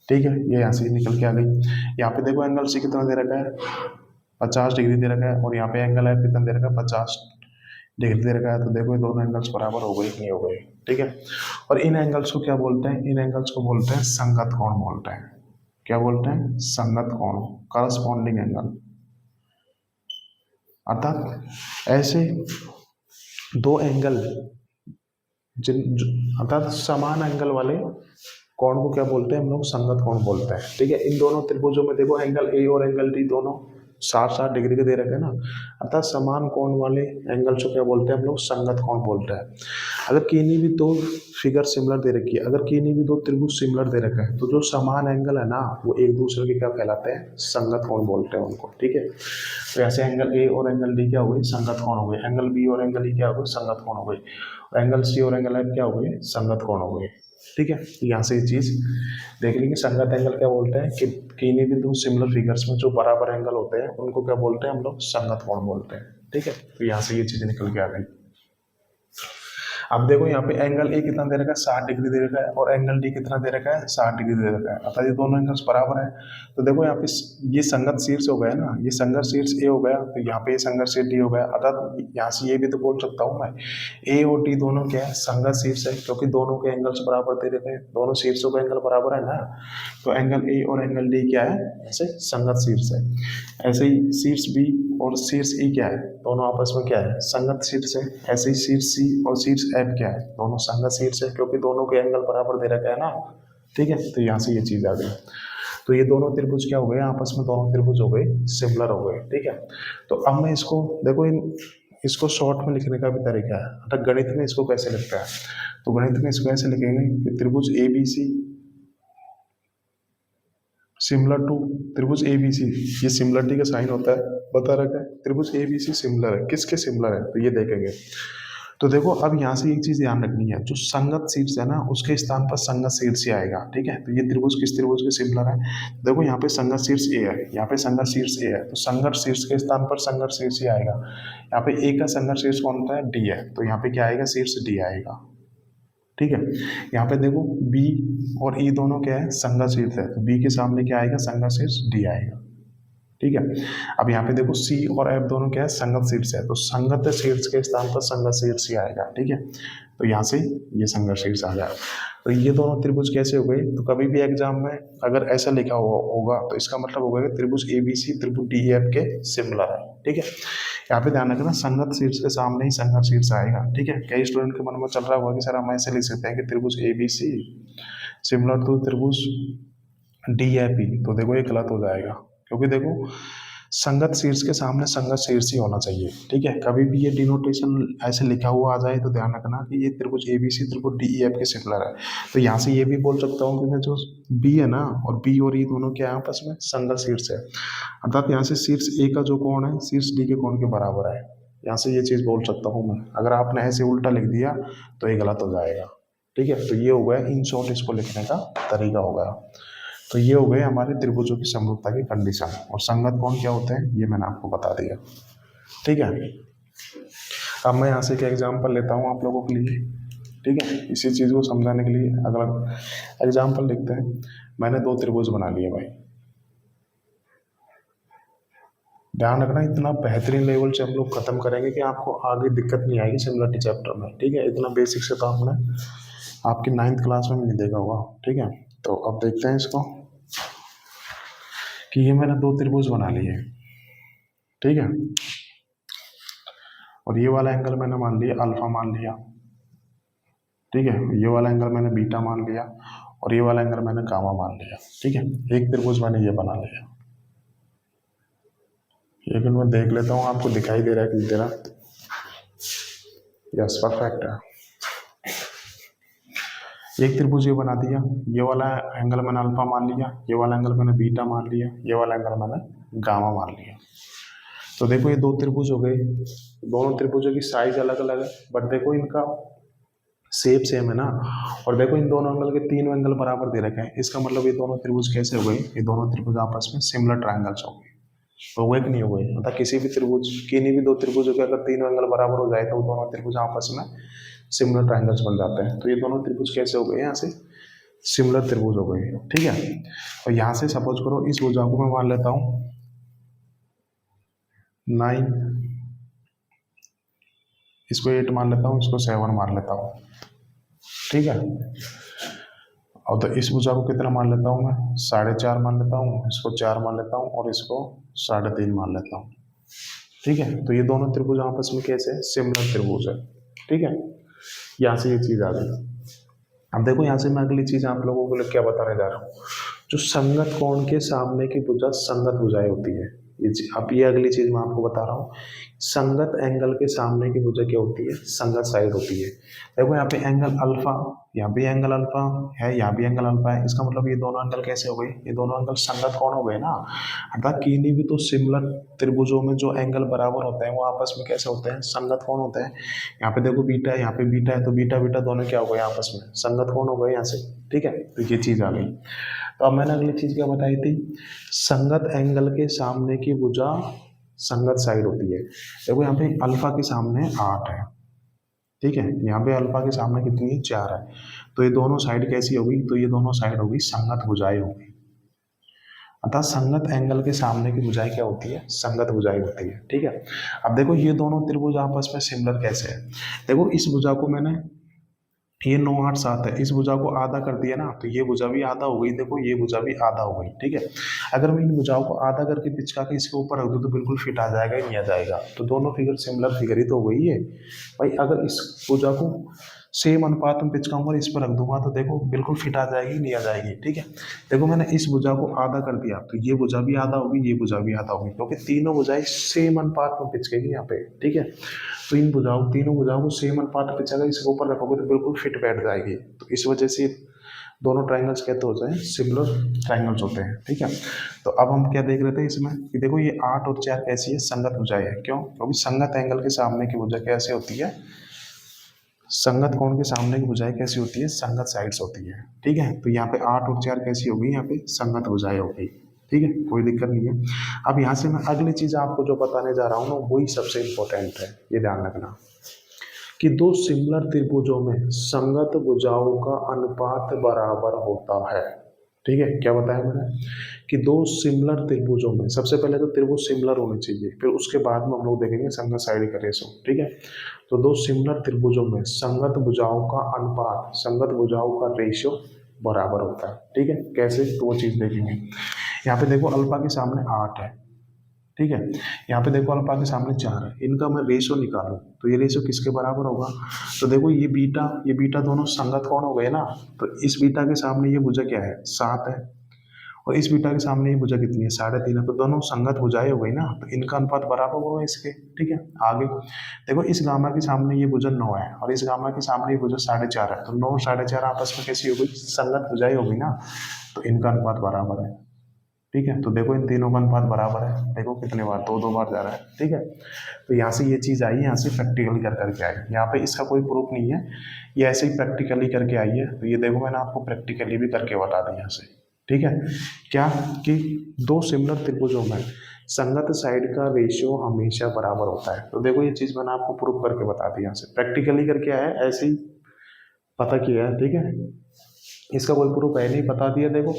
ठीक है। ये यहाँ से निकल के आ गई। यहाँ पे देखो एंगल C कितना दे रखा है, 50 डिग्री दे रखा है, और यहाँ पे एंगल F कितना दे रखा है, 50 डिग्री दे रखा है। तो देखो ये दोनों एंगल्स बराबर हो गए कि नहीं हो गए, ठीक है। और इन एंगल्स को क्या बोलते हैं, इन एंगल्स को बोलते हैं संगत कोण बोलते हैं। क्या बोलते हैं, संगत कोण, करस्पॉन्डिंग एंगल। अर्थात ऐसे दो एंगल अर्थात समान एंगल वाले कोण को क्या बोलते हैं हम लोग, संगत कोण बोलते हैं, ठीक है। इन दोनों त्रिभुजों में देखो एंगल A और एंगल D दोनों 60-60 डिग्री के दे रखे हैं ना, अर्थात समान कोण वाले एंगल्स को क्या बोलते हैं हम लोग, संगत कोण बोलते हैं। अगर किन्हीं भी दो फिगर सिमिलर दे रखी है, अगर किन्हीं भी दो त्रिभुज सिमिलर दे रखा है, तो जो समान एंगल है ना वो एक दूसरे के क्या कहलाते हैं, संगत कोण बोलते हैं उनको, ठीक है। तो ऐसे एंगल A और एंगल D क्या हो गए, संगत कोण हो गए। एंगल B और एंगल E क्या हो गए, संगत कोण हो गए। और एंगल C और एंगल F क्या हो गए, संगत कोण हो गए, ठीक है। यहाँ से ये चीज देख लीजिए, संगत एंगल क्या बोलते हैं कि किन्हीं भी दो सिमिलर फिगर्स में जो बराबर एंगल होते हैं उनको क्या बोलते हैं हम लोग, संगत कोण बोलते हैं, ठीक है। तो यहाँ से ये चीज निकल के आ गई। अब देखो यहाँ पे एंगल ए कितना दे रखा है, 60 डिग्री दे रखा है, और एंगल डी कितना दे रखा है, 60 डिग्री दे रखा है, अर्थात ये दोनों एंगल्स बराबर है। तो देखो यहाँ पे ये संगत शीर्ष हो गया ना, ये संगत शीर्ष ए हो गया, तो यहाँ पे ये संगत शीर्ष डी हो गया, अर्थात यहाँ से ये भी तो बोल सकता हूँ मैं ए और डी दोनों क्या है, संगत शीर्ष है, क्योंकि दोनों के एंगल्स बराबर दे रखे हैं, दोनों शीर्षों का एंगल बराबर है ना। तो एंगल ए और एंगल डी क्या है, ऐसे संगत शीर्ष है। ऐसे ही शीर्ष बी और शीर्ष ई क्या है, दोनों आपस में क्या है, संगत शीर्ष है। ऐसे ही शीर्ष सी और शीर्ष एफ क्या है, दोनों संगत शीर्ष है, क्योंकि दोनों के एंगल बराबर दे रखा है ना। ठीक है, तो यहाँ से ये चीज आ गई। तो ये दोनों त्रिभुज क्या हो गए, आपस में दोनों त्रिभुज हो गए सिमिलर हो गए। ठीक है, तो अब मैं इसको देखो इसको शॉर्ट में लिखने का भी तरीका है, अर्थात गणित में इसको कैसे लिखता है। तो गणित में इसको ऐसे लिखेंगे कि त्रिभुज A B C similar to त्रिभुज ए बी सी, ये सिमिलरिटी का साइन होता है, बता रखा है। त्रिभुज ए बी सी सिमिलर है, किसके सिमिलर है, तो ये देखेंगे। तो देखो अब यहाँ से एक चीज ध्यान रखनी है, जो संगत शीर्ष है ना उसके स्थान पर संगत शीर्ष ही आएगा। ठीक है, तो ये त्रिभुज किस त्रिभुज के सिमिलर है, देखो यहाँ पे संगत शीर्ष ए है, यहाँ पे संगत शीर्ष ए है, तो संगत शीर्ष के स्थान पर संगत शीर्ष ही आएगा। यहाँ पे ए का संगत शीर्ष कौन होता है, डी है, तो यहाँ पे क्या आएगा, शीर्ष डी आएगा। ठीक है, यहाँ पे देखो बी और ई दोनों क्या है, संगत शीर्ष है, तो बी के सामने क्या आएगा, संगत शीर्ष डी आएगा। ठीक है, अब यहाँ पे देखो सी और एफ दोनों क्या है, संगत शीर्ष है, तो संगत शीर्ष के स्थान पर संगत शीर्ष ही आएगा। ठीक है, तो यहाँ से ये संगत शीर्ष आ गया। तो ये दोनों त्रिभुज कैसे हो गए, तो कभी भी एग्जाम में अगर ऐसा लिखा होगा तो इसका मतलब होगा कि त्रिभुज ए बी सी त्रिभुज डी एफ के सिमिलर है। ठीक है, यहाँ पे ध्यान रखना, संगत शीर्ष के सामने ही संगत शीर्ष आएगा। ठीक है, कई स्टूडेंट के मन में चल रहा होगा कि सर हम ऐसे लिख सकते हैं कि त्रिभुज A B C similar to त्रिभुज डी एफ ई, तो देखो ये गलत हो जाएगा, क्योंकि देखो संगत शीर्ष के सामने संगत शीर्ष ही होना चाहिए। ठीक है, कभी भी ये डिनोटेशन ऐसे लिखा हुआ आ जाए तो ध्यान रखना कि ये त्रिभुज ए बी सी त्रिभुज डी ई एफ के सिमिलर है। तो यहाँ से ये भी बोल सकता हूँ कि मैं जो बी है ना और बी और ई दोनों क्या है आपस में संगत शीर्ष है, अर्थात यहाँ से शीर्ष ए का जो कोण है शीर्ष डी के कोण के बराबर है। यहाँ से ये चीज़ बोल सकता हूँ मैं, अगर आपने ऐसे उल्टा लिख दिया तो ये गलत हो जाएगा। ठीक है, तो ये हो गया इन शॉर्ट इसको लिखने का तरीका हो गया। तो ये हो गए हमारे त्रिभुजों की समरूपता की कंडीशन, और संगत कोण क्या होते हैं ये मैंने आपको बता दिया। ठीक है, अब मैं यहाँ से एक एग्जाम्पल लेता हूँ आप लोगों के लिए। ठीक है, इसी चीज़ को समझाने के लिए अगला एग्जाम्पल लिखते हैं। मैंने दो त्रिभुज बना लिए भाई, ध्यान रखना इतना बेहतरीन लेवल से हम लोग खत्म करेंगे कि आपको आगे दिक्कत नहीं आएगी सिमिलरिटी चैप्टर में। ठीक है, इतना बेसिक से तो आपने आपकी 9th क्लास में भी नहीं देखा होगा। ठीक है, तो अब देखते हैं इसको कि ये मैंने दो त्रिभुज बना लिए। ठीक है, और ये वाला एंगल मैंने मान लिया अल्फा मान लिया। ठीक है, ये वाला एंगल मैंने बीटा मान लिया, और ये वाला एंगल मैंने गामा मान लिया। ठीक है, एक त्रिभुज मैंने ये बना लिया। लेकिन मैं देख लेता हूँ आपको दिखाई दे रहा है कि तेरा, यस परफेक्ट है। एक त्रिभुज ये बना दिया, ये वाला एंगल मैंने अल्फा मान लिया, ये वाला एंगल मैंने बीटा मान लिया, ये वाला एंगल मैंने गामा मान लिया। तो देखो ये दो त्रिभुज हो गए, दोनों त्रिभुजों की साइज अलग अलग है, बट देखो इनका शेप सेम है ना। और देखो इन दोनों एंगल के तीनों एंगल बराबर दे रखे हैं, इसका मतलब ये दोनों त्रिभुज कैसे हो गए, ये दोनों त्रिभुज आपस में सिमिलर ट्रायंगल्स हो गए। तो वो एक नहीं हो गए, मतलब किसी भी त्रिभुज किन्हीं भी दो त्रिभुजों के अगर तीनों एंगल बराबर हो जाए तो वो दोनों त्रिभुज आपस में सिमिलर ट्रायंगल्स बन जाते हैं। तो ये दोनों त्रिभुज कैसे हो गए, यहाँ से सिमिलर त्रिभुज हो गए। ठीक है, और यहाँ से सपोज करो इस भुजा को मैं मान लेता हूँ 9, इसको 8 मान लेता हूँ, इसको 7 मान लेता हूँ। ठीक है, और तो इस भुजा को कितना मान लेता हूँ मैं 4.5 मान लेता हूँ, इसको 4 मान लेता हूँ, और इसको 3.5 मान लेता हूँ। ठीक है, तो ये दोनों त्रिभुज आपस में कैसे सिमिलर त्रिभुज है। ठीक है, यहाँ से ये चीज आ गई। अब देखो यहाँ से मैं अगली चीज आप लोगों को क्या बताने जा रहा हूँ, जो संगत कोण के सामने की भुजा संगत भुजाएं होती है। अब ये अगली चीज मैं आपको बता रहा हूँ, संगत एंगल के सामने की भुजा क्या होती है, संगत साइड होती है। देखो यहाँ पे एंगल अल्फा, यहाँ भी एंगल अल्फा है, यहाँ भी एंगल अल्फा है, इसका मतलब ये दोनों एंगल कैसे हो गए, ये दोनों एंगल संगत कोण हो गए ना। अर्थात किन्हीं भी तो सिमिलर त्रिभुजों में जो एंगल बराबर होते हैं वो आपस में कैसे होते हैं, संगत कोण होते हैं। यहाँ पे देखो बीटा है, यहाँ पे बीटा है, तो बीटा बीटा दोनों क्या हो गए आपस में संगत कोण हो गए यहाँ से। ठीक है, तो ये चीज आ गई। तो अब मैंने अगली चीज क्या बताई थी, संगत एंगल के सामने की भुजा संगत साइड होती है। देखो यहाँ पे अल्फा के सामने 8 है, ठीक है, यहाँ पे अल्फा के सामने कितनी है, 4 है। तो ये दोनों साइड कैसी होगी, तो ये दोनों साइड होगी संगत भुजाएं होगी। अतः संगत एंगल के सामने की भुजाएं क्या होती है, संगत भुजाएं होती है। ठीक है, अब देखो ये दोनों त्रिभुज आपस में सिमिलर कैसे है। देखो इस भुजा को मैंने, ये 9 8 7 है, इस भुजा को आधा कर दिया ना, तो ये भुजा भी आधा हो गई। देखो ये भुजा भी आधा हो गई। ठीक है, अगर मैं इन भुजाओं को आधा करके पिचका के इसके ऊपर रख दूँ तो बिल्कुल फिट आ जाएगा ही नहीं आ जाएगा। तो दोनों फिगर सिमिलर फिगर ही तो हो गई है भाई। अगर इस भुजा को सेम अनुपात में पिचकाऊंगा, इस पर रख दूंगा तो देखो बिल्कुल फिट आ जाएगी, नहीं आ जाएगी। ठीक है, देखो मैंने इस भुजा को आधा कर दिया तो ये भुजा भी आधा होगी, ये भुजा भी आधा होगी, क्योंकि तीनों भुजाएं सेम अनुपात में पिचकेगी यहाँ पे। ठीक है, तो इन भुजाओं, तीनों भुजाओं को सेम अनुपात में पिचका, इसके ऊपर रखोगे तो बिल्कुल फिट बैठ जाएगी। तो इस वजह से दोनों ट्राइंगल्स कहते होते हैं सिमिलर ट्राइंगल्स होते हैं। ठीक है, तो अब हम क्या देख रहे थे इसमें कि देखो ये 8 और 4 कैसी है, संगत भुजाएं है। क्यों, क्योंकि संगत एंगल के सामने की भुजा कैसे होती है, संगत कोण के सामने की भुजाएं कैसी होती है, संगत साइड्स होती है। ठीक है, तो यहाँ पे 8 और 4 कैसी होगी, यहाँ पे संगत भुजाएं होगी। ठीक है, कोई दिक्कत नहीं है। अब यहाँ से मैं अगली चीज आपको जो बताने जा रहा हूँ ना, वही सबसे इंपॉर्टेंट है, ये ध्यान रखना कि दो सिमिलर त्रिभुजों में संगत भुजाओं का अनुपात बराबर होता है। ठीक है, क्या बताया मैंने कि दो सिमिलर त्रिभुजों में, सबसे पहले तो त्रिभुज सिमिलर होने चाहिए, फिर उसके बाद में हम लोग देखेंगे संगत साइड का रेशो। ठीक है, तो दो सिमिलर त्रिभुजों में संगत भुजाओं का अनुपात, संगत भुजाओं का रेशियो बराबर होता है। ठीक है, कैसे, तो वो चीज देखेंगे। यहाँ पे देखो अल्फा के सामने 8 है। ठीक है, यहाँ पे देखो अल्फा के सामने 4 है, इनका मैं रेशो निकालूं तो ये रेशो किसके बराबर होगा, तो देखो ये बीटा दोनों संगत कोण हो गए ना। तो इस बीटा के सामने ये भुजा क्या है, 7 है, और इस बीटा के सामने ये भुजा कितनी है, 3.5 है। तो दोनों संगत भुजाएं हो गई ना, तो इनका अनुपात बराबर होगा इसके। ठीक है, आगे देखो इस गामा के सामने ये भुजा 9 है, और इस गामा के सामने ये भुजा 4.5 है। तो 9 4.5 आपस में कैसी हो गई, संगत भुजाएं हो गई ना, तो इनका अनुपात बराबर है। ठीक है, तो देखो इन तीनों का अनुपात बराबर है, देखो कितने बार, दो बार जा रहा है। ठीक है, तो यहाँ से ये चीज़ आई, यहाँ से प्रैक्टिकली कर करके आई। यहाँ पे इसका कोई प्रूफ नहीं है, ये ऐसे ही प्रैक्टिकली करके आई है। तो ये देखो मैंने आपको प्रैक्टिकली भी करके बता दी यहाँ से। ठीक है, क्या कि दो सिमिलर त्रिभुजों में संगत साइड का रेशियो हमेशा बराबर होता है। तो देखो ये चीज़ मैंने आपको प्रूफ करके बता दी, यहाँ से प्रैक्टिकली करके आया है, ऐसे ही पता किया है। ठीक है, इसका कोई प्रूफ है नहीं, बता दिया। देखो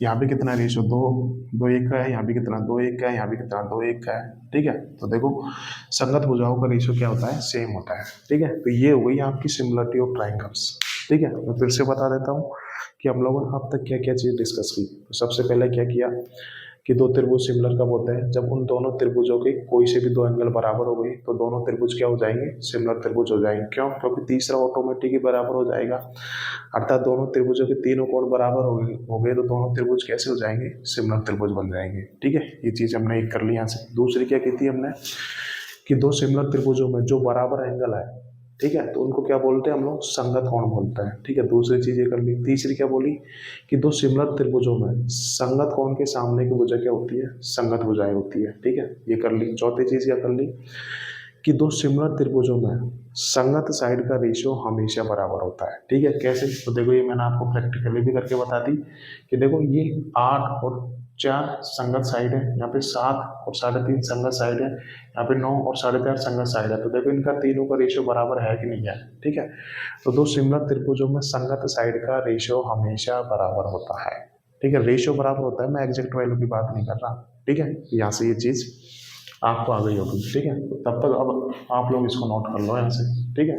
यहाँ पे कितना रेशियो, 2:1 का है, यहाँ भी कितना 2:1 का है, यहाँ भी कितना 2:1 का है। ठीक है, तो देखो संगत भुजाओं का रेशियो क्या होता है, सेम होता है। ठीक है, तो ये हो गई आपकी सिमिलरिटी ऑफ ट्राइंगल्स। ठीक है, मैं फिर से बता देता हूँ कि हम लोगों ने अब तक क्या क्या चीज़ डिस्कस की। तो सबसे पहले क्या किया कि दो त्रिभुज सिमिलर कब होते हैं, जब उन दोनों त्रिभुजों के कोई से भी दो एंगल बराबर हो गई तो दोनों त्रिभुज क्या हो जाएंगे, सिमिलर त्रिभुज हो जाएंगे। क्यों, क्योंकि तीसरा ऑटोमेटिक ही बराबर हो जाएगा, अर्थात दोनों त्रिभुजों के तीनों कोण बराबर हो गए तो दोनों त्रिभुज कैसे हो जाएंगे, सिमिलर त्रिभुज बन जाएंगे। ठीक है, ये चीज़ हमने एक कर ली यहाँ से। दूसरी क्या की थी हमने कि दो सिमिलर त्रिभुजों में जो बराबर एंगल है, ठीक है, तो उनको क्या बोलते हैं हम लोग, संगत कोण बोलते हैं। ठीक है, दूसरी चीज ये कर ली। तीसरी क्या बोली कि दो सिमिलर त्रिभुजों में संगत कोण के सामने की भुजा क्या होती है, संगत भुजाएं होती है। ठीक है, ये कर ली। चौथी चीज क्या कर ली कि दो सिमिलर त्रिभुजों में संगत साइड का रेशियो हमेशा बराबर होता है। ठीक है, कैसे, तो देखो ये मैंने आपको प्रैक्टिकली भी करके बता दी कि देखो ये 8 और 4 संगत साइड है, यहाँ पे 7 और 3.5 संगत साइड है, यहाँ पे 9 और 4.5 संगत साइड है। तो देखो इनका तीनों का रेशियो बराबर है कि नहीं है। ठीक है, तो दो सिमिलर त्रिभुजों में संगत साइड का रेशियो हमेशा बराबर होता है। ठीक है, रेशियो बराबर होता है, मैं एग्जैक्ट वैल्यू की बात नहीं कर रहा। ठीक है, यहाँ से ये चीज आपको आ गई होगी। ठीक है, तो तब तक अब आप लोग इसको नोट कर लो यहाँ से। ठीक है,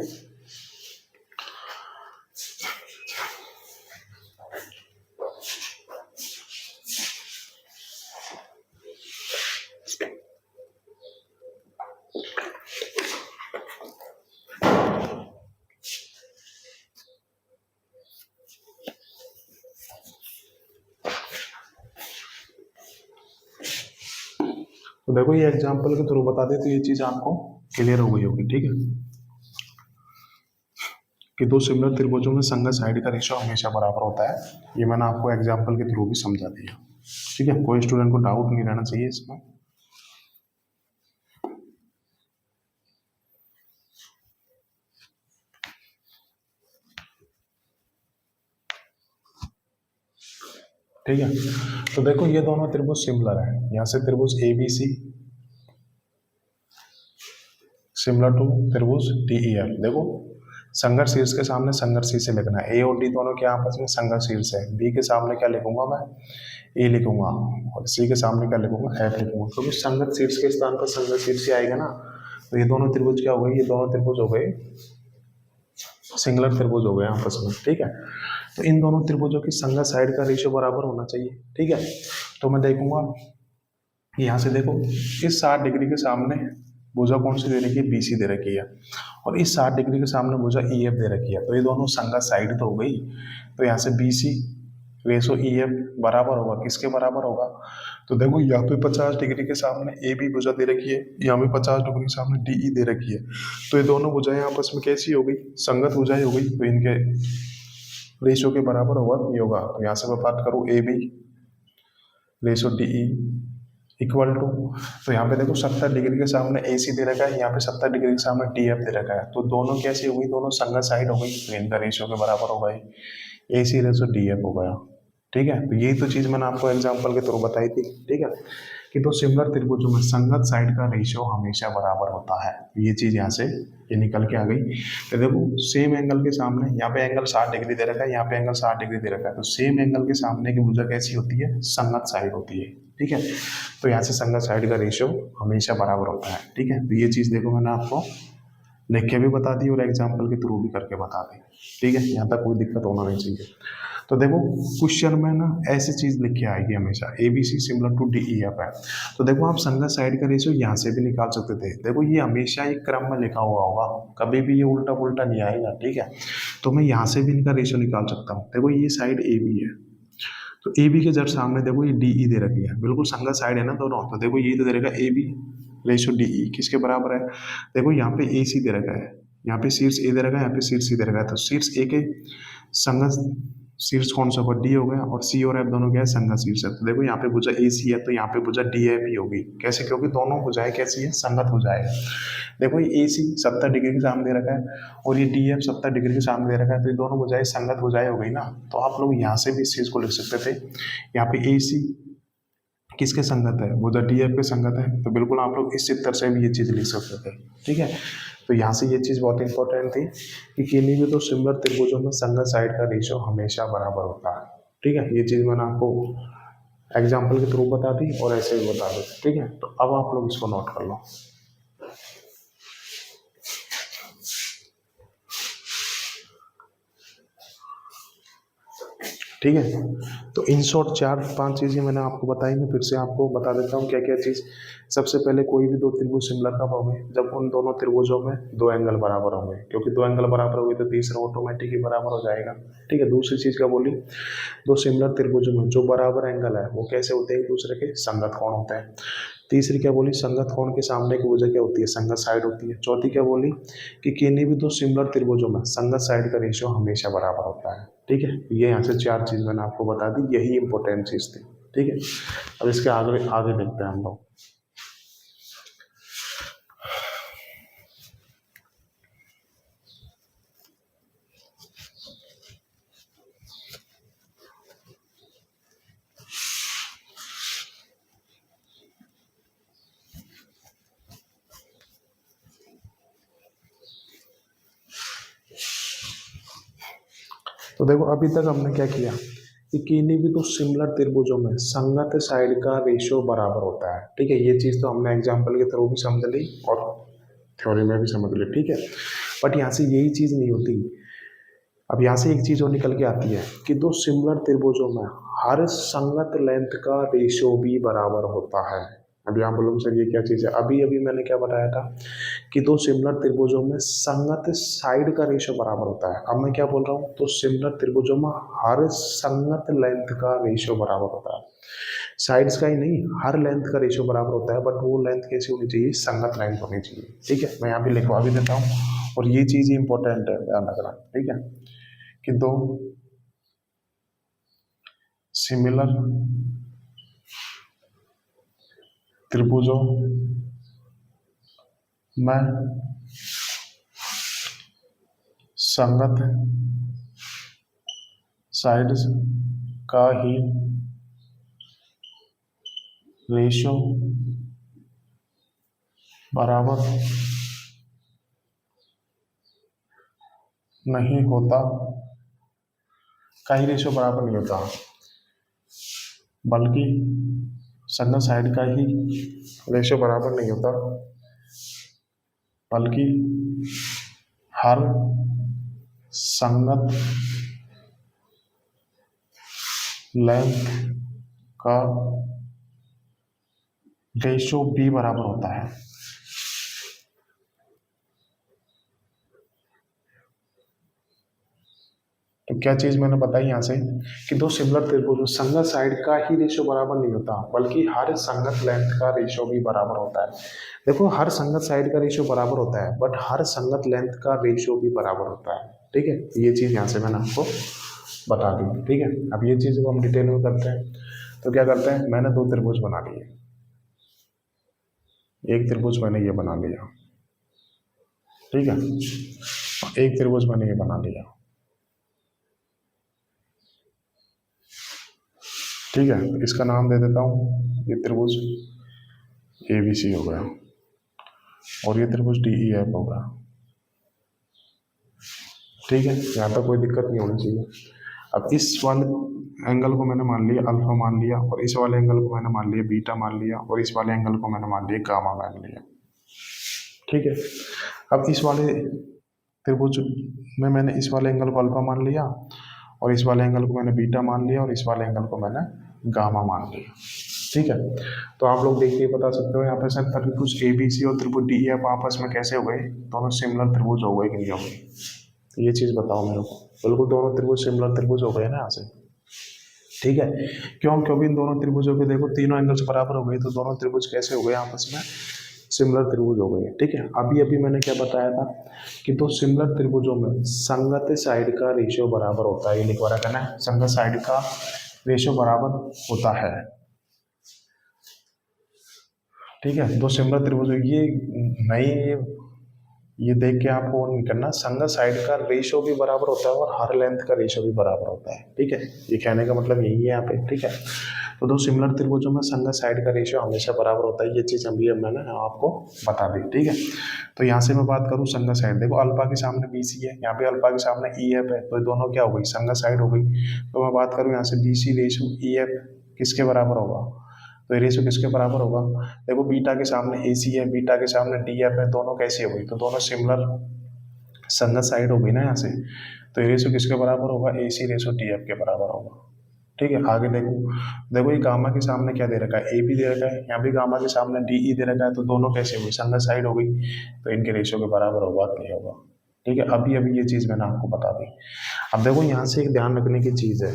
तो देखो ये एग्जांपल के थ्रू बता दे तो ये चीज आपको क्लियर हो गई होगी। ठीक है, कि दो सिमिलर त्रिभुजों में संगत साइड का रेशियो हमेशा बराबर होता है, ये मैंने आपको एग्जांपल के थ्रू भी समझा दिया। ठीक है, कोई स्टूडेंट को डाउट नहीं रहना चाहिए इसमें। ठीक है, तो देखो ये दोनों त्रिभुज सिमिलर है, यहाँ से त्रिभुज ABC सिमिलर टू त्रिभुज DEF। देखो संघर्ष शीर्ष के सामने संघर्ष शीर्ष लिखना है। ए और डी दोनों के आपस में संघर्ष शीर्ष है। बी के सामने क्या लिखूंगा मैं, ए लिखूंगा, और सी के सामने क्या लिखूंगा, एफ लिखूंगा, क्योंकि संघर्ष शीर्ष के स्थान पर संघर्ष शीर्ष आएगा ना। तो ये दोनों त्रिभुज क्या हो गए, ये दोनों त्रिभुज हो गए सिंगुलर त्रिभुज हो गए आपस में, ठीक है। तो इन दोनों त्रिभुजों की संघर्ष साइड का रेशियो बराबर होना चाहिए, ठीक है। तो मैं देखूंगा यहाँ से, देखो इस 60 डिग्री के सामने भुजा कौन सी दे रखी है, बीसी दे रखी है, और इस 60 डिग्री के सामने भुजा ईएफ दे रखी है। तो ये दोनों संघर्ष साइड तो हो गई। तो यहाँ से बीसी रेशो ईएफ बराबर होगा किसके बराबर होगा, तो देखो यहाँ पे 50 डिग्री के सामने ए बी भुजा दे रखी है, यहाँ पे 50 डिग्री के सामने डीई दे रखी है। तो ये दोनों भुजाएं आपस में कैसी हो गई, संगत भुजाएं हो गई। तो इनके रेशो के बराबर होगा ये होगा। तो यहाँ से मैं बात करूँ A B ratio DE equal to, तो यहाँ पे देखो 70 डिग्री के सामने ए सी दे रखा है, यहाँ पे 70 डिग्री के सामने डी एफ दे रखा है। तो दोनों कैसी हो गई, दोनों संगत साइड हो गई। तो इनका रेशियो के बराबर हो गई, ए सी रेशो डी एफ हो गया, ठीक है। तो यही तो चीज़ मैंने आपको एग्जाम्पल के थ्रू बताई थी, ठीक है, कि दो सिमिलर त्रिभुजों में संगत साइड का रेशियो हमेशा बराबर होता है। ये चीज़ यहाँ से ये निकल के आ गई। तो देखो सेम एंगल के सामने, यहाँ पे एंगल 60 डिग्री दे रखा है, यहाँ पे एंगल 60 डिग्री दे रखा है। तो सेम एंगल के सामने की भुजा कैसी होती है, संगत साइड होती है, ठीक है। तो यहाँ से संगत साइड का रेशियो हमेशा बराबर होता है, ठीक है। तो ये चीज़ देखो मैंने आपको लिख के भी बता दी और एग्जाम्पल के थ्रू भी करके बता दी, ठीक है। यहाँ तक कोई दिक्कत होना नहीं चाहिए। तो देखो क्वेश्चन में ना ऐसी चीज़ लिख के आएगी हमेशा, A B C similar to D E F है। तो देखो आप संगत साइड का रेशियो यहाँ से भी निकाल सकते थे। देखो ये हमेशा एक क्रम में लिखा हुआ होगा, कभी भी ये उल्टा पुल्टा नहीं आएगा, ठीक है। तो मैं यहाँ से भी इनका रेशियो निकाल सकता हूँ। देखो ये साइड ए बी है, तो ए बी के जस्ट सामने देखो ये डी ई दे रखी है, बिल्कुल संगत साइड है ना दोनों। तो देखो ये तो दे रखा A B ratio D E किसके बराबर है, देखो यहाँ पे ए सी दे रखा है, यहाँ पे शीर्ष ए दे रखा है, यहाँ पे शीर्ष सी दे रखा है। तो शीर्ष ए के संगत शीर्ष कौन सा होगा, डी हो गया, और सी और एफ दोनों क्या है, संगत शीर्ष है। तो देखो यहाँ पे भुजा ए सी है, तो यहाँ पे भुजा डी एफ ही होगी। कैसे, क्योंकि दोनों भुजाएं कैसी है, संगत भुजाएं। देखो ये ए सी 70 डिग्री के सामने दे रखा है और ये डी एफ 70 डिग्री के सामने दे रखा है, तो ये दोनों भुजाएं संगत भुजाएं हो गई ना। तो आप लोग यहाँ से भी इस चीज को लिख सकते थे, यहाँ पे ए सी किसके संगत है, भुजा डी एफ के संगत है। तो बिल्कुल आप लोग इस चित्र से भी ये चीज लिख सकते थे, ठीक है। तो यहाँ से ये चीज़ बहुत इंपॉर्टेंट थी कि किन्हीं भी तो सिमिलर त्रिभुजों में संगत साइड का रेशियो हमेशा बराबर होता है, ठीक है। ये चीज़ मैंने आपको एग्जाम्पल के थ्रू बता दी और ऐसे भी बता दी, ठीक है। तो अब आप लोग इसको नोट कर लो, ठीक है। तो इन शॉर्ट 4-5 चीज़ें मैंने आपको बताई, मैं फिर से आपको बता देता हूँ क्या क्या चीज़। सबसे पहले कोई भी दो त्रिभुज सिमिलर कब होंगे, जब उन दोनों त्रिभुजों में दो एंगल बराबर होंगे, क्योंकि दो एंगल बराबर होंगे तो तीसरा ऑटोमेटिक ही बराबर हो जाएगा, ठीक है। दूसरी चीज़ क्या बोली, दो सिमिलर त्रिभुजों में जो बराबर एंगल है वो कैसे होते हैं, एक दूसरे के संगत कोण होते हैं। तीसरी क्या बोली, संगत कोण के सामने की भुजा क्या होती है, संगत साइड होती है। चौथी क्या बोली कि किन्हीं भी दो सिमिलर त्रिभुजों में संगत साइड का रेशियो हमेशा बराबर होता है, ठीक है। ये यहाँ से 4 चीज़ मैंने आपको बता दी, यही इंपॉर्टेंट चीज़ थी, ठीक है। अब इसके आगे आगे देखते हैं हम लोग। तो देखो अभी तक हमने क्या किया कि किन्हीं भी तो सिमिलर त्रिभुजों में संगत साइड का रेशियो बराबर होता है, ठीक है। ये चीज़ तो हमने एग्जाम्पल के थ्रू भी समझ ली और थ्योरी में भी समझ ली, ठीक है। बट यहाँ से यही चीज़ नहीं होती। अब यहाँ से एक चीज़ और निकल के आती है कि दो सिमिलर त्रिभुजों में हर संगत लेंथ का रेशियो भी बराबर होता है। अब यहाँ बोलो सर ये क्या चीज़ है, अभी अभी मैंने क्या बताया था कि दो सिमिलर त्रिभुजों में संगत साइड का रेशियो बराबर होता है। अब मैं क्या बोल रहा हूँ, तो सिमिलर त्रिभुजों में हर संगत लेंथ का रेशियो बराबर होता है। साइड्स का ही नहीं, हर लेंथ का रेशियो बराबर होता है, बट वो लेंथ कैसी होनी चाहिए, संगत लेंथ होनी चाहिए, ठीक है। मैं यहाँ भी लिखवा भी देता हूँ और ये चीज़ इंपॉर्टेंट है, ध्यान रखना, ठीक है, कि दो सिमिलर त्रिभुजों में संगत साइड्स का ही रेशियो बराबर नहीं होता का ही रेशियो बराबर नहीं होता, बल्कि संगत साइड का ही रेशियो बराबर नहीं होता, बल्कि हर संगत लेंथ का रेशियो भी बराबर होता है। तो क्या चीज मैंने बताई यहाँ से कि दो सिमिलर त्रिभुज संगत साइड का ही रेशियो बराबर नहीं होता, बल्कि हर संगत लेंथ का रेशियो भी बराबर होता है। देखो हर संगत साइड का रेशियो बराबर होता है, बट हर संगत लेंथ का रेशियो भी बराबर होता है। ठीक है, ये चीज यहाँ से मैंने आपको बता दी। ठीक है, अब ये चीज को हम डिटेल में करते हैं। तो क्या करते हैं, मैंने दो त्रिभुज बना लिए, एक त्रिभुज मैंने ये बना लिया, ठीक है, एक त्रिभुज मैंने ये बना लिया, ठीक है। तो इसका नाम दे देता हूँ, ये त्रिभुज ABC हो गया और ये त्रिभुज DEF होगा। ठीक है, यहाँ तक कोई दिक्कत नहीं होनी चाहिए। अब इस वाले एंगल को मैंने मान लिया अल्फा मान लिया, और इस वाले एंगल को मैंने मान लिया बीटा मान लिया, और इस वाले एंगल को मैंने मान लिया गामा मान लिया। ठीक है, अब इस वाले त्रिभुज में मैंने इस वाले एंगल को अल्फा मान लिया, और इस वाले एंगल को मैंने बीटा मान लिया, और इस वाले एंगल को मैंने गामा मान लिया। ठीक है, तो आप लोग देख के बता सकते हो यहाँ पे सर त्रिभुज ABC और त्रिभुज DEF आपस में कैसे हो गए, दोनों सिमिलर त्रिभुज हो गए कि नहीं हो गए, ये चीज बताओ मेरे को। बिल्कुल दोनों त्रिभुज सिमिलर त्रिभुज हो गए ना यहाँ से। ठीक है, क्योंकि इन दोनों त्रिभुजों के देखो तीनों एंगल्स बराबर हो गए, तो दोनों त्रिभुज कैसे हो गए आपस में, सिमिलर त्रिभुज हो गए। ठीक है, अभी अभी मैंने क्या बताया था कि दो सिमिलर त्रिभुजों में संगत साइड का रेशियो बराबर होता है, ये लिखवा रखा है, संगत साइड का रेशियो बराबर होता है। ठीक है, दो सिमिलर त्रिभुज, ये नहीं, ये देख के आपको नहीं करना, संगत साइड का रेशियो भी बराबर होता है और हर लेंथ का रेशियो भी बराबर होता है। ठीक है, ये कहने का मतलब यही है यहाँ पे। ठीक है, तो दो सिमिलर त्रिभुजों में संगत साइड का रेशियो हमेशा बराबर होता है, ये चीज़ अभी मैंने आपको बता दी। ठीक है, तो यहाँ से मैं बात करूँ संगत साइड, देखो अल्फा के सामने BC है, यहाँ पे अल्फा के सामने EF है, तो दोनों क्या हो गई, संगत साइड हो गई। तो मैं बात करूँ यहाँ से BC रेशियो EF किसके बराबर होगा, तो ये रेशियो किसके बराबर होगा, देखो बीटा के सामने AC है, बीटा के सामने DF है, दोनों कैसी हो गई, तो दोनों सिमिलर संगत साइड हो गई ना यहाँ से। तो ये रेशियो किसके बराबर होगा, AC रेशियो DF के बराबर होगा। ठीक है, आगे देखो, देखो ये गामा के सामने क्या दे रखा है, AB दे रखा है, यहाँ भी गामा के सामने DE दे रखा है, तो दोनों कैसे हो गई, संगत साइड हो गई, तो इनके रेशियो के बराबर होगा नहीं होगा। ठीक है, अभी अभी ये चीज़ मैंने आपको बता दी। अब देखो यहाँ से एक ध्यान रखने की चीज़ है,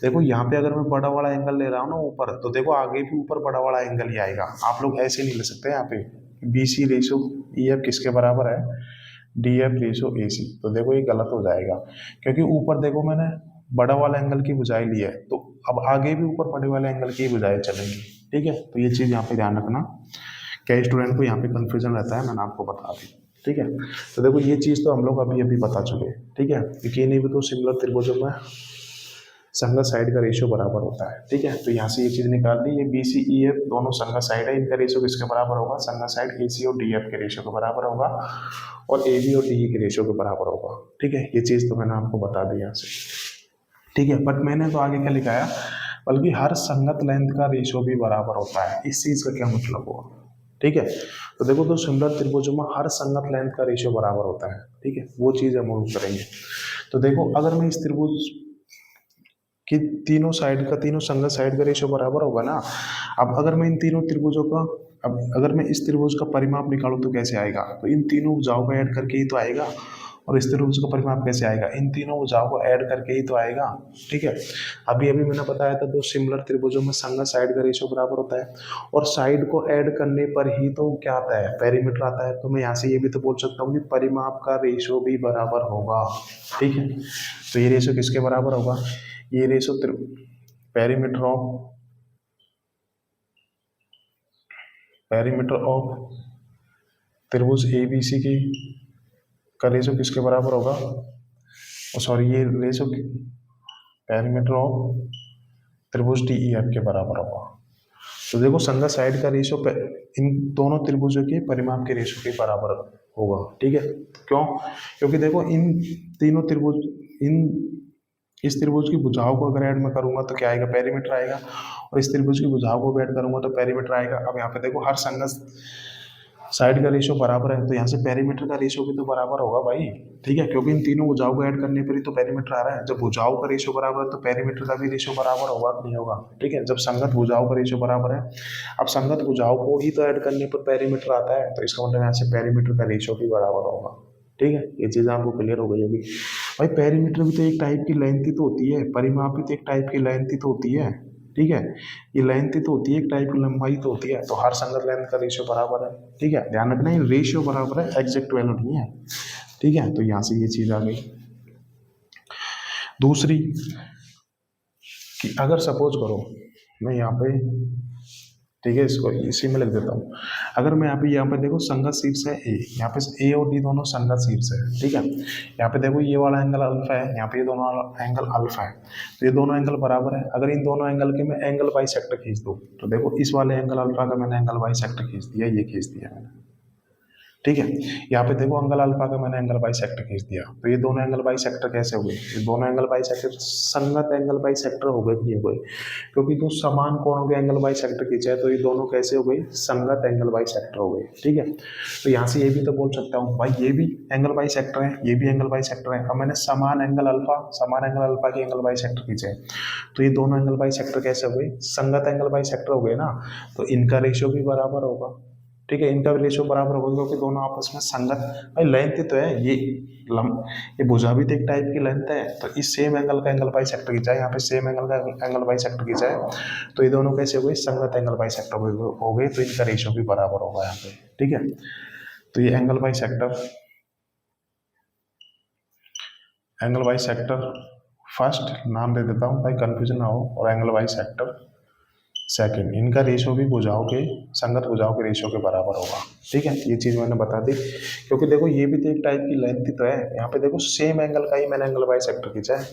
देखो यहाँ पे अगर मैं बड़ा वाला एंगल ले रहा हूँ ना ऊपर, तो देखो आगे भी ऊपर बड़ा वाला एंगल ही आएगा। आप लोग ऐसे नहीं ले सकते, यहाँ पे BC रेशियो EF किसके बराबर है, DF रेशियो AC, तो देखो ये गलत हो जाएगा, क्योंकि ऊपर देखो मैंने बड़ा वाला एंगल की बुझाई ली है, तो अब आगे भी ऊपर बड़े वाले एंगल की बुझाई चलेगी। ठीक है, तो ये चीज़ यहाँ पे ध्यान रखना, क्या स्टूडेंट को यहाँ पे कंफ्यूजन रहता है, मैंने आपको बता दी। ठीक है, तो देखो ये चीज़ तो हम लोग अभी अभी बता चुके हैं। ठीक है, कि नहीं भी तो सिमिलर त्रिभुजों में संगत साइड का रेशियो बराबर होता है। ठीक है, तो यहाँ से ये चीज़ निकाल ली, ये BC EF दोनों संगत साइड है, इनका रेशियो किसके बराबर होगा, संगत साइड AC और DF के रेशियो के बराबर होगा, और AB और DE के रेशियो के बराबर होगा। ठीक है, ये चीज़ तो मैंने आपको बता दी यहाँ से। ठीक है, बट मैंने तो आगे क्या लिखाया, बल्कि हर संगत लेंथ का रेशियो भी बराबर होता है। इस चीज़ का क्या मतलब हुआ, ठीक है, तो देखो तो सिमिलर त्रिभुजों में हर संगत लेंथ का रेशियो बराबर होता है। ठीक है, वो चीज़ हम लोग करेंगे। तो देखो अगर मैं इस त्रिभुज की तीनों साइड का, तीनों संगत साइड का रेशियो बराबर होगा ना, अब अगर मैं इन तीनों त्रिभुजों का, अब अगर मैं इस त्रिभुज का परिमाप निकालूं तो कैसे आएगा, तो इन तीनों भुजाओं को ऐड करके ही तो आएगा, और इस त्रिभुज का परिमाप कैसे आएगा, इन तीनों भुजाओं को ऐड करके ही तो आएगा। ठीक है, अभी अभी मैंने बताया था दो सिमिलर त्रिभुजों में संगत साइड का रेशियो बराबर होता है, और साइड को ऐड करने पर ही तो क्या आता है, पेरीमीटर आता है। तो मैं यहाँ से ये भी तो बोल सकता हूँ कि परिमाप का रेशियो भी बराबर होगा। ठीक है, तो ये रेशियो किसके बराबर होगा, ये रेशियो पेरीमीटर ऑफ त्रिभुज ABC की का रेशियो किसके बराबर होगा, सॉरी ये रेशियो पेरीमीटर ऑफ त्रिभुज DEF के बराबर होगा। तो देखो संगत साइड का रेशियो इन दोनों त्रिभुजों के परिमाप के रेशो के बराबर होगा। ठीक है, क्यों? क्योंकि देखो इन तीनों त्रिभुज, इन इस त्रिभुज की भुजाओं को अगर ऐड में करूंगा तो क्या आएगा, पेरीमीटर आएगा, और इस त्रिभुज की भुजाओं को ऐड करूंगा तो पेरीमीटर आएगा। अब यहाँ पे देखो हर संगत साइड का रेशो बराबर है, तो यहाँ से पेरीमीटर का रेशो भी तो बराबर होगा भाई। ठीक है, क्योंकि इन तीनों भुजाओं को ऐड करने पर ही तो पेरीमीटर आ रहा है। जब भुजाओं का रेशो बराबर है तो पेरीमीटर का भी रेशो बराबर होगा कि नहीं होगा? ठीक है, जब संगत भुजाओं का रेशो बराबर है, अब संगत भुजाओं को ही तो ऐड करने पर पेरीमीटर आता है, तो इसका मतलब यहाँ से पेरीमीटर का रेशो भी बराबर होगा। ठीक है, ये चीज़ आपको क्लियर हो गई होगी। भाई पेरीमीटर भी तो एक टाइप की लेंथ ही तो होती है, परिमाप भी तो एक टाइप की लेंथ ही तो होती है। ठीक है, ये लेंथ ही तो होती है, एक टाइप की लंबाई तो होती है, तो हर संगत लेंथ का रेशियो बराबर है। ठीक है, ध्यान रखना ये रेशियो बराबर है, एग्जैक्ट वैल्यू नहीं है। ठीक है, तो यहाँ से ये चीज़ आ गई। दूसरी कि अगर सपोज करो मैं यहाँ पे, ठीक है, इसको इसी में लिख देता हूँ। अगर मैं यहाँ पे देखो संगत शीर्ष है ए, यहाँ पे ए और डी दोनों संगत शीर्ष है। ठीक है, यहाँ पे देखो ये वाला एंगल अल्फा है, यहाँ पे ये दोनों एंगल अल्फा है, तो ये दोनों एंगल बराबर है। अगर इन दोनों एंगल के मैं एंगल बाइसेक्टर खींच दूँ, तो देखो इस वाले एंगल अल्फा का मैंने एंगल बाइसेक्टर खींच दिया, ये खींच दिया मैंने। ठीक है, यहाँ पे देखो एंगल अल्फा का मैंने एंगल बाइसेक्टर खींच दिया, तो ये दोनों एंगल बाइसेक्टर कैसे हो गए? ये दोनों एंगल बाइसेक्टर संगत एंगल बाइसेक्टर हो गए कि नहीं हो गए? क्योंकि दो समान कोणों के एंगल बाइसेक्टर खींचे हैं, तो ये दोनों कैसे हो गए? संगत एंगल बाइसेक्टर हो गए। ठीक है, तो यहाँ से ये भी तो बोल सकता हूँ भाई ये भी एंगल बाइसेक्टर है, ये भी एंगल बाइसेक्टर है। अब मैंने समान एंगल अल्फा के एंगल बाइसेक्टर खींचे हैं, तो ये दोनों एंगल बाइसेक्टर कैसे हो गए? संगत एंगल बाइसेक्टर हो गए ना, तो इनका रेशियो भी बराबर होगा। ठीक है, इनका रेशियो बराबर होगा क्योंकि दोनों आपस में संगत, भाई लेंथ ही तो है, ये भुजा भी तो एक टाइप की लेंथ है, तो इस सेम एंगल का एंगल बाइसेक्टर खींचा है, यहाँ पे सेम एंगल का एंगल बाइसेक्टर खींचा है, तो ये दोनों कैसे हो गए? संगत एंगल बाइसेक्टर हो गए, तो इनका रेशियो भी बराबर होगा यहाँ पे। ठीक है, तो ये एंगल बाइसेक्टर फर्स्ट नाम दे देता हूँ भाई, कंफ्यूजन ना हो, और एंगल बाइसेक्टर सेकंड, इनका रेशियो भी भुजाओं के, संगत भुजाओं के रेशियो के बराबर होगा। ठीक है, ये चीज़ मैंने बता दी, क्योंकि देखो ये भी तो एक टाइप की लेंथ ही तो है। यहाँ पे देखो सेम एंगल का ही मैंने एंगल बाइसेक्टर खींचा है,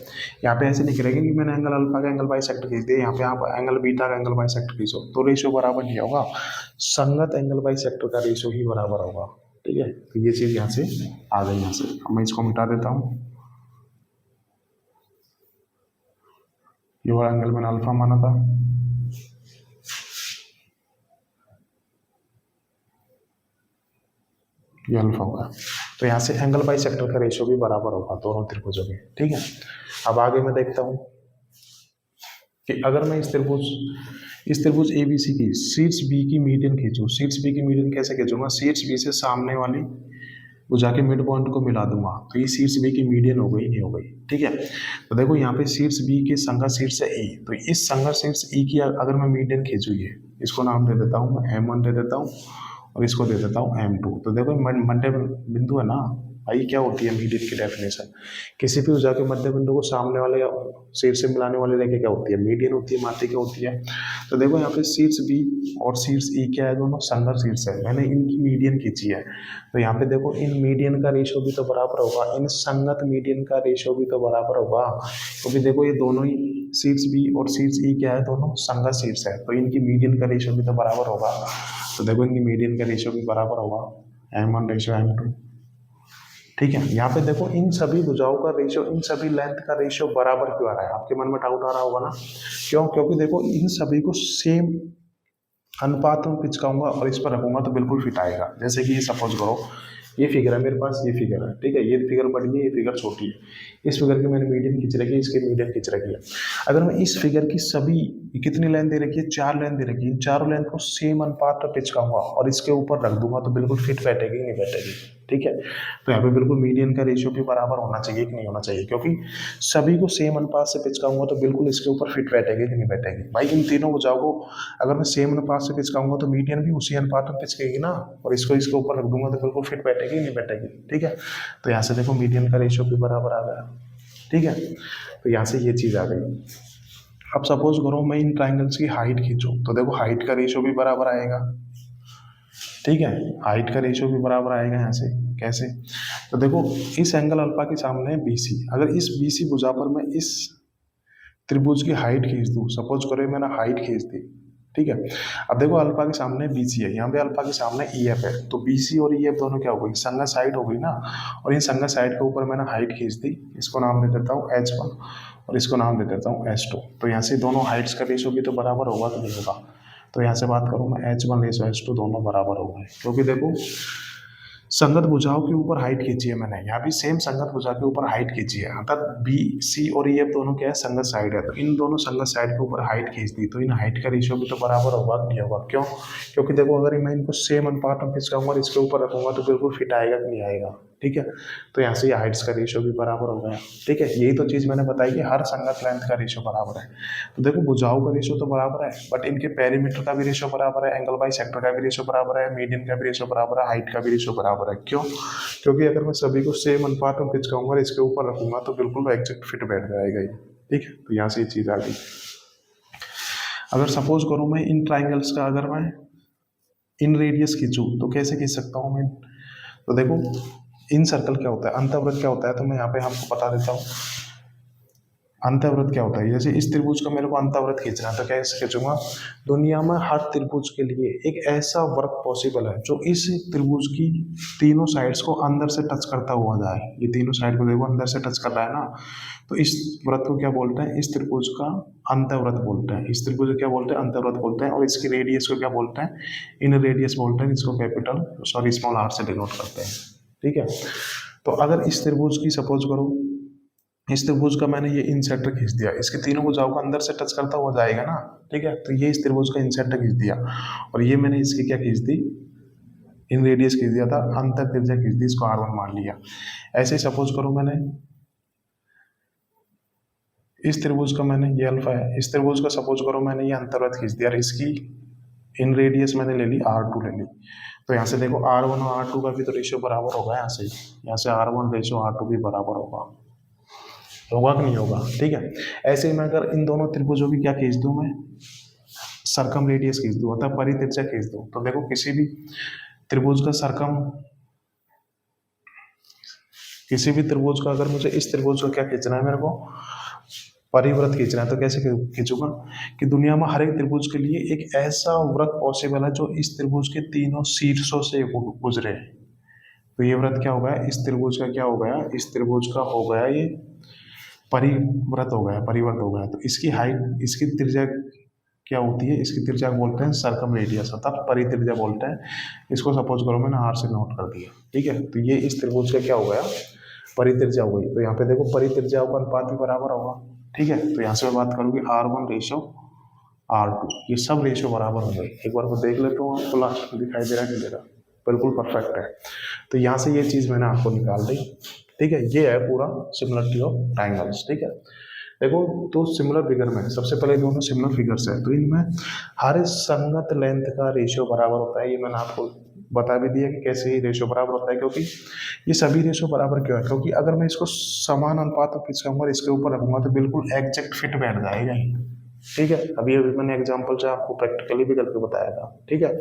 यहाँ पे ऐसे नहीं करेंगे कि मैंने एंगल अल्फा का एंगल बाइसेक्टर खींच दिया, यहाँ पे आप एंगल बीटा का एंगल बाइसेक्टर खींचो, तो रेशियो बराबर नहीं होगा, संगत एंगल बाइसेक्टर का रेशियो ही बराबर होगा। ठीक है, तो ये चीज़ यहाँ से आ गई। यहाँ से अब मैं इसको मिटा देता हूँ, ये वाला एंगल मैंने अल्फा माना था, ये अल्फा होगा, तो यहाँ से एंगल बाइसेक्टर का रेशियो भी बराबर होगा दोनों त्रिभुजों के। ठीक है, अब आगे मैं देखता हूँ कि अगर मैं इस त्रिभुज ABC की शीर्ष B की मीडियन खींचूँ, शीर्ष B की मीडियन कैसे खींचूंगा? शीर्ष B से सामने वाली भुजा के मिड पॉइंट को मिला दूंगा, तो ये शीर्ष B की मीडियन हो गई, नहीं हो गई? ठीक है, तो देखो यहाँ पे शीर्ष B के संगत शीर्ष है E, तो इस संगत शीर्ष E की अगर मैं मीडियन खींचूँ, ये इसको नाम दे देता हूँ मैं M1 दे देता हूँ, और इसको दे देता हूँ M2। तो देखो मध्य बिंदु है ना भाई, क्या होती है मीडियन की डेफिनेशन? किसी भी भुजा के मध्य बिंदु को सामने वाले शीर्ष से मिलाने वाले रेखा क्या होती है? मीडियन होती है, माध्यिका होती है। तो देखो यहाँ पे शीर्ष B और शीर्ष E क्या है? दोनों संगत शीर्ष है, मैंने इनकी मीडियन खींची है, तो यहाँ पे देखो इन मीडियन का रेशियो भी तो बराबर होगा, इन संगत मीडियन का रेशियो भी तो बराबर होगा, क्योंकि देखो ये दोनों ही शीर्ष B और शीर्ष E क्या है? दोनों संगत शीर्ष है, तो इनकी मीडियन का रेशियो भी तो बराबर होगा। तो देखो इनकी मीडियन का रेशियो भी बराबर होगा, M1 रेशियो M2। ठीक है, यहाँ पे देखो इन सभी भुजाओं का रेशियो, इन सभी लेंथ का रेशियो बराबर क्यों आ रहा है? आपके मन में डाउट आ रहा होगा ना, क्यों? क्योंकि देखो इन सभी को सेम अनुपात में पिचकाऊंगा और इस पर रखूंगा तो बिल्कुल फिट आएगा। जैसे कि ये सपोज करो ये फिगर है मेरे पास, ये फिगर है, ठीक है, ये फिगर बड़ी है, ये फिगर छोटी है, इस फिगर की मैंने मीडियन खींच रखी है, इसकी मीडियन खींच रखी है। अगर मैं इस फिगर की सभी, कितनी लेंथ दे रखी है? 4 लेंथ दे रखी है, चारों लेंथ को सेम अनुपात में पिचकाऊंगा और इसके ऊपर रख दूंगा तो बिल्कुल फिट बैठेगी, नहीं बैठेगी? ठीक है, तो यहाँ पे बिल्कुल मीडियन का रेशियो भी बराबर होना चाहिए कि नहीं होना चाहिए? क्योंकि सभी को सेम अनुपात से पिचकाऊंगा तो बिल्कुल इसके ऊपर फिट बैठेगी कि नहीं बैठेगी? भाई इन तीनों भुजाओं को अगर मैं सेम अनुपात से पिचकाऊंगा तो मीडियन भी उसी अनुपात में पिचकेगी ना, और इसको इसके ऊपर रख दूंगा तो बिल्कुल फिट बैठेगी, नहीं बैठेगी? ठीक है, तो यहाँ से देखो मीडियन का रेशियो भी बराबर आ गया। ठीक है, तो यहाँ से ये चीज़ आ गई। अब सपोज करो मैं इन ट्राइंगल्स की हाइट खींचूं, तो देखो हाइट का रेशियो भी बराबर आएगा। ठीक है, हाइट का रेशियो भी बराबर आएगा। यहाँ से कैसे? तो देखो इस एंगल अल्फा के सामने है BC, अगर इस BC भुजा पर मैं इस त्रिभुज की हाइट खींच दूँ, सपोज करो मैंने हाइट खींच दी, ठीक है। अब देखो अल्फा के सामने BC है, यहाँ पे अल्फा के सामने EF है, तो BC और EF दोनों क्या हो गई, संगत साइड हो गई ना। और इन संगत साइड के ऊपर मैंने हाइट खींच दी, इसको नाम दे देता हूँ H1 और इसको नाम दे देता हूँ H2। तो यहाँ से दोनों हाइट्स का रेशो भी तो बराबर होगा कि नहीं होगा। तो यहाँ से बात करूँ मैं H1 रेशो H2 दोनों बराबर हो गए, क्योंकि देखो संगत भुजाओं के ऊपर हाइट खींची है मैंने, यहाँ भी सेम संगत भुजा के ऊपर हाइट खींची है, अर्थात BC और EF दोनों क्या है, संगत साइड है, तो इन दोनों संगत साइड के ऊपर हाइट खींच दी, तो इन हाइट का रेशियो भी तो बराबर होगा नहीं होगा। क्यों? क्योंकि देखो अगर मैं इनको सेम अनुपात में खिंचाऊंगा और इसके ऊपर रखूंगा तो बिल्कुल फिट आएगा कि नहीं आएगा। ठीक है, तो यहाँ से ये हाइट्स का रेशियो भी बराबर हो गया। ठीक है, यही तो चीज़ मैंने बताई कि हर संगत लेंथ का रेशियो बराबर है। तो देखो भुजाओं का रेशियो तो बराबर है, बट इनके पेरीमीटर का भी रेशियो बराबर है, एंगल बाई सेक्टर का भी रेशियो बराबर है, मीडियन का भी रेशियो बराबर है, हाइट का भी रेशियो बराबर है। क्यों? क्योंकि अगर मैं सभी को सेम अनुपात में खिंचाऊंगा और इसके ऊपर रखूंगा तो बिल्कुल एग्जैक्ट फिट बैठ जाएगा ये। ठीक है, तो यहाँ से ये चीज़ आ गई। अगर सपोज करूँ मैं इन ट्राइंगल्स का अगर मैं इन रेडियस खींचूँ तो कैसे खींच सकता हूँ मैं? तो देखो इन सर्कल क्या होता है, अंतःवृत्त क्या होता है, तो मैं यहाँ पे आपको बता देता हूँ। अंतःवृत्त क्या होता है, जैसे इस त्रिभुज का मेरे को अंतःवृत्त खींचना है तो कैसे खींचूंगा? दुनिया में हर त्रिभुज के लिए एक ऐसा वृत्त पॉसिबल है जो इस त्रिभुज की तीनों साइड्स को अंदर से टच करता हुआ जाए। ये तीनों साइड को देखो अंदर से टच कर रहा है ना, तो इस वृत्त को क्या बोलते हैं? इस त्रिभुज का अंतःवृत्त बोलते हैं। इस त्रिभुज को क्या बोलते हैं? अंतःवृत्त बोलते हैं। और इसकी रेडियस को क्या बोलते हैं? इन रेडियस बोलते हैं। इसको कैपिटल स्मॉल r से डिनोट करते हैं। ठीक है, तो अगर इस त्रिभुज की सपोज करो, इस त्रिभुज का मैंने ये इन सेक्टर खींच दिया, इसके तीनों भुजाओं का अंदर से टच करता हुआ जाएगा ना। ठीक है, तो ये इस त्रिभुज का इन सेक्टर खींच दिया और ये मैंने इसकी क्या खींच दी? इन रेडियस खींच दिया था, अंतर त्रिज्या खींच दी, इसको R1 मान लिया। ऐसे ही सपोज करो मैंने इस त्रिभुज का, मैंने ये अल्फा है, इस त्रिभुज का सपोज करो मैंने ये अंतर्वृत्त खींच दिया और इसकी इन रेडियस मैंने ले ली R2 ले ली। तो यहाँ से देखो R1 और R2 का भी तो रेशियो बराबर होगा। यहाँ से R1 रेशियो R2 भी बराबर होगा कि नहीं होगा? ठीक है, ऐसे ही मैं अगर इन दोनों त्रिभुजों की क्या खींच दूं, मैं सरकम रेडियस खींच दूं, अर्थात परित्रिज्या खींच दूं, तो देखो किसी भी त्रिभुज का सरकम, किसी भी त्रिभुज का अगर मुझे इस त्रिभुज को क्या खींचना है, मेरे को परिवृत्त खींचना है, तो कैसे खींचूंगा कि दुनिया में हर एक त्रिभुज के लिए एक ऐसा वृत्त पॉसिबल है जो इस त्रिभुज के तीनों शीर्षों से गुजरे। तो ये वृत्त क्या हो गया? इस त्रिभुज का क्या हो गया? इस त्रिभुज का हो गया ये परिवृत्त हो गया, परिवर्त हो गया। तो इसकी हाइट, इसकी त्रिज्या क्या होती है? इसकी त्रिज्या बोलते हैं सरकम रेडियस, अर्थात परित्रिज्या बोलते हैं। इसको सपोज करो मैंने R से नोट कर दिया। ठीक है, तो ये इस त्रिभुज का क्या हो गया? परित्रिज्या हो गई। तो यहाँ पे देखो परित्रिज्या का अनुपात भी बराबर होगा। ठीक है, तो यहाँ से मैं बात करूँगी R1 रेशो R2, ये सब रेशो बराबर हो गए। एक बार को देख लेते हो, आपको लास्ट में दिखाई दे रहा है कि दे रहा? बिल्कुल परफेक्ट है। तो यहाँ से ये चीज़ मैंने आपको निकाल दी। ठीक है, ये है पूरा सिमिलरिटी ऑफ ट्राइंगल्स। ठीक है, देखो तो सिमिलर फिगर में सबसे पहले दोनों सिमिलर फिगर्स है, तो इनमें हर संगत लेंथ का रेशियो बराबर होता है। ये मैंने आपको बता भी दिया कि कैसे ही रेशियो बराबर होता है, क्योंकि ये सभी रेशियो बराबर क्यों है? क्योंकि अगर मैं इसको समान अनुपात में खींचूंगा और इसके ऊपर रखूंगा तो बिल्कुल एग्जैक्ट फिट बैठ जाएगा ही। ठीक है, अभी अभी मैंने एग्जाम्पल से आपको प्रैक्टिकली भी करके बताया था। ठीक है,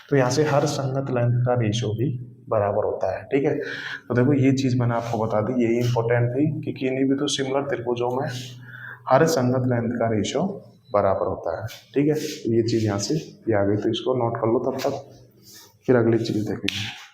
तो यहाँ से हर संगत लेंथ का रेशियो भी बराबर होता है। ठीक है, तो देखो ये चीज़ मैंने आपको बता दी, यही इंपॉर्टेंट थी कि किन्हीं भी तो सिमिलर त्रिभुजों में हर संगत लेंथ का रेशियो बराबर होता है। ठीक है, तो ये चीज़ यहाँ से ये आ गई, तो इसको नोट कर लो तब तक, फिर अगली चीज़ देखेंगे।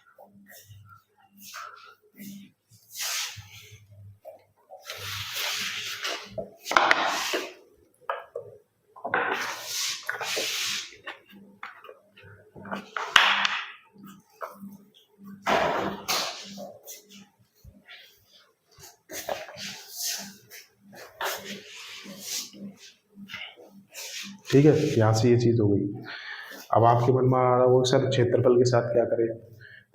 ठीक है, यहाँ से ये चीज़ हो गई। अब आपके मन में आ रहा होगा सर क्षेत्रफल के साथ क्या करें?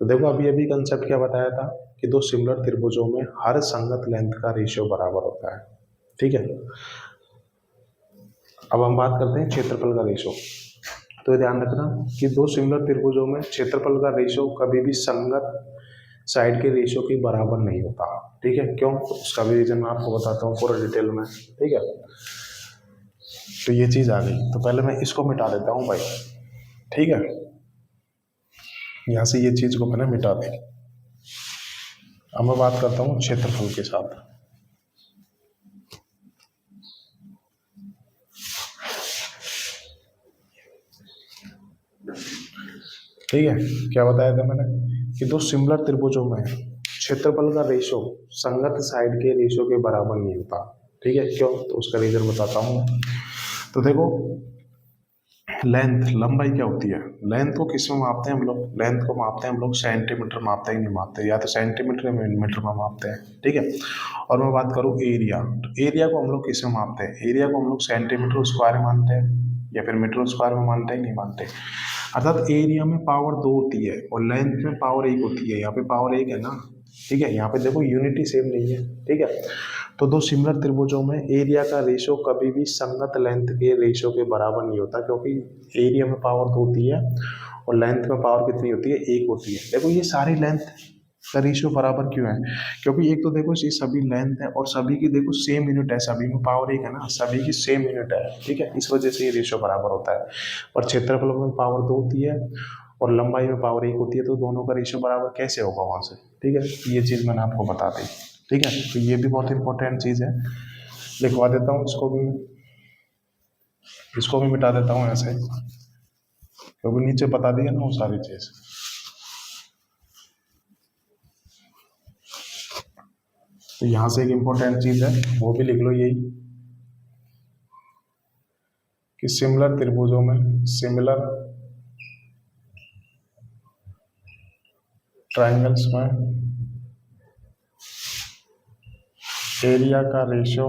तो देखो अभी अभी कंसेप्ट क्या बताया था कि दो सिमिलर त्रिभुजों में हर संगत लेंथ का रेशियो बराबर होता है। ठीक है, अब हम बात करते हैं क्षेत्रफल का रेशियो। तो ध्यान रखना कि दो सिमिलर त्रिभुजों में क्षेत्रफल का रेशियो कभी भी संगत साइड के रेशियो के बराबर नहीं होता। ठीक है, क्यों? उसका भी रीजन मैं आपको बताता हूँ पूरा डिटेल में। ठीक है, तो ये चीज़ आ गई, तो पहले मैं इसको मिटा देता हूँ भाई। ठीक है, यहाँ से ये चीज़ को मैंने मिटा दी। अब मैं बात करता हूँ क्षेत्रफल के साथ। ठीक है, क्या बताया था मैंने कि दो सिमिलर त्रिभुजों में क्षेत्रफल का रेशो संगत साइड के रेशो के बराबर नहीं होता। ठीक है, क्यों? तो उसका रीजन बताता हूँ। तो देखो, लेंथ, लंबाई क्या होती है? लेंथ को किस में मापते हैं हम लोग? लेंथ को मापते हैं हम लोग सेंटीमीटर, मापते ही नहीं मापते, या तो सेंटीमीटर या मीटर में मापते हैं। ठीक है, और मैं बात करूँ एरिया, तो एरिया को हम लोग किस में मापते हैं? एरिया को हम लोग सेंटीमीटर स्क्वायर में मानते हैं या फिर मीटर स्क्वायर में मानते हैं? नहीं मानते। अर्थात एरिया में पावर 2 होती है और लेंथ में पावर 1 होती है। यहाँ पे पावर 1 है ना। ठीक है, यहाँ पे देखो यूनिटी सेम नहीं है। ठीक है, तो दो सिमिलर त्रिभुजों में एरिया का रेशो कभी भी संगत लेंथ के रेशो के बराबर नहीं होता, क्योंकि एरिया में पावर 2 होती है और लेंथ में पावर कितनी होती है? 1 होती है। देखो ये सारी लेंथ का रेशियो बराबर क्यों है? क्योंकि एक तो देखो ये सभी लेंथ है और सभी की देखो सेम यूनिट है, सभी में पावर 1 है ना, सभी की सेम यूनिट है। ठीक है, इस वजह से ये रेशियो बराबर होता है। और क्षेत्रफल में पावर 2 होती है और लंबाई में पावर 1 होती है, तो दोनों का रेशियो बराबर कैसे होगा वहां से? ठीक है, ये चीज़ मैंने आपको बता दी। ठीक है, तो ये भी बहुत इंपॉर्टेंट चीज़ है, लिखवा देता हूँ इसको भी मिटा देता हूँ ऐसे, क्योंकि नीचे बता दिया ना वो सारी चीज़। तो यहाँ से एक इम्पोर्टेंट चीज़ है, वो भी लिख लो यही, कि सिमिलर त्रिभुजों में, सिमिलर ट्रायंगल्स में एरिया का रेशो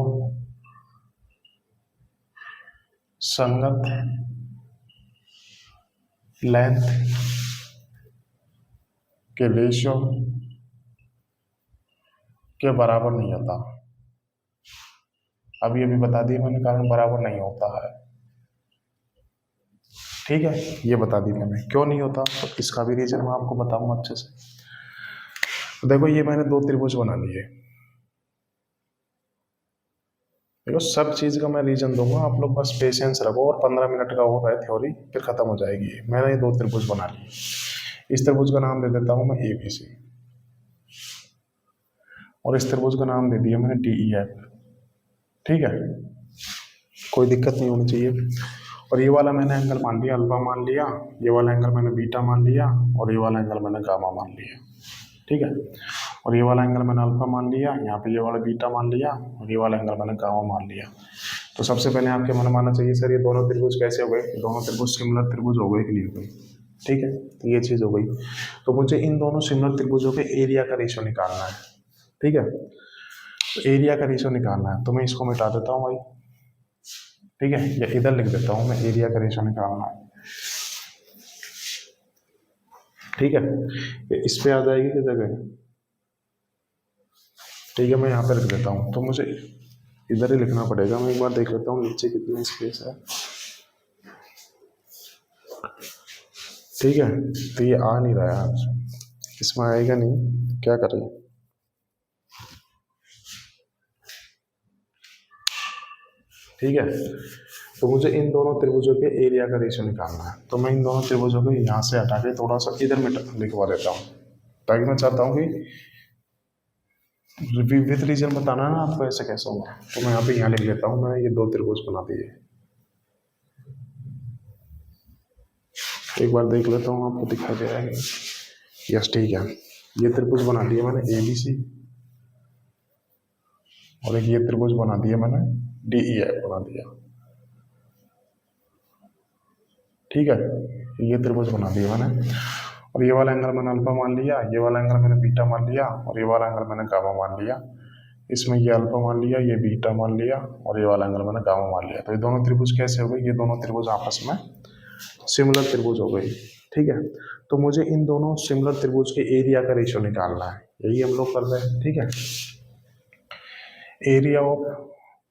संगत लेंथ के रेशो के बराबर नहीं होता। अभी अभी बता दिया मैंने, कारण बराबर नहीं होता है। ठीक है, ये बता दी मैंने क्यों नहीं होता, तो इसका भी रीजन मैं आपको बताऊंगा अच्छे से। तो देखो ये मैंने दो त्रिभुज बना लिए। देखो सब चीज का मैं रीजन दूंगा, आप लोग बस पेशेंस रखो, और 15 मिनट का हो रहा है थ्योरी, फिर खत्म हो जाएगी। मैंने ये दो त्रिभुज बना लिए। इस त्रिभुज का नाम दे देता हूं मैं ABC, और इस त्रिभुज का नाम दे दिया मैंने DEF। ठीक है, कोई दिक्कत नहीं होनी चाहिए। और ये वाला मैंने एंगल मान लिया अल्फा मान लिया, ये वाला एंगल मैंने बीटा मान लिया, और ये वाला एंगल मैंने गामा मान लिया। ठीक है, और ये वाला एंगल मैंने अल्फा मान लिया, यहाँ पे ये वाला बीटा मान लिया, और ये वाला एंगल मैंने गामा मान लिया। तो सबसे पहले आपके मन मानना चाहिए सर ये दोनों त्रिभुज कैसे हो गए? दोनों त्रिभुज सिमिलर त्रिभुज हो गए कि नहीं हो गए? ठीक है, तो ये चीज़ हो गई। तो मुझे इन दोनों सिमिलर त्रिभुजों के एरिया का रेशियो निकालना है। ठीक है, तो एरिया का रेशियो निकालना है, तो मैं इसको मिटा देता हूँ भाई। ठीक है, या इधर लिख देता हूँ मैं, एरिया का रेशियो निकालना है। ठीक है, ये इस पे आ जाएगी किस जगह? ठीक है, मैं यहाँ पे लिख देता हूँ, तो मुझे इधर ही लिखना पड़ेगा। मैं एक बार देख लेता हूँ नीचे कितनी स्पेस है। ठीक है, तो ये आ नहीं रहा है, इसमें आएगा नहीं, क्या करें? ठीक है, तो मुझे इन दोनों त्रिभुजों के एरिया का रेशियो निकालना है। तो मैं इन दोनों त्रिभुजों को यहाँ से हटा के थोड़ा सा इधर में लिखवा देता हूँ, ताकि मैं चाहता हूँ कि विथ रीजन बताना है ना आपको, ऐसे कैसे होगा। तो मैं यहाँ लिख लेता हूँ, मैं ये दो त्रिभुज बना दिए। एक बार देख लेता हूँ, आपको दिखाई दे रहा है? यस, ठीक है, ये त्रिभुज बना दिया मैंने ABC, और एक ये त्रिभुज बना दिया मैंने DEF बना दिया। ठीक है, ये त्रिभुज बना दिया मैंने, और ये वाला एंगल मैंने अल्फा मान लिया, ये वाला एंगल मैंने बीटा मान लिया, और ये वाला एंगल मैंने गामा मान लिया। इसमें ये अल्फा मान लिया, ये बीटा मान लिया, और ये वाला एंगल मैंने गामा मान लिया। तो ये दोनों त्रिभुज कैसे हो गए? ये दोनों त्रिभुज आपस में सिमिलर त्रिभुज हो गई। ठीक है, तो मुझे इन दोनों सिमिलर त्रिभुज के एरिया का रेशियो निकालना है, यही हम लोग कर रहे हैं। ठीक है, एरिया ऑफ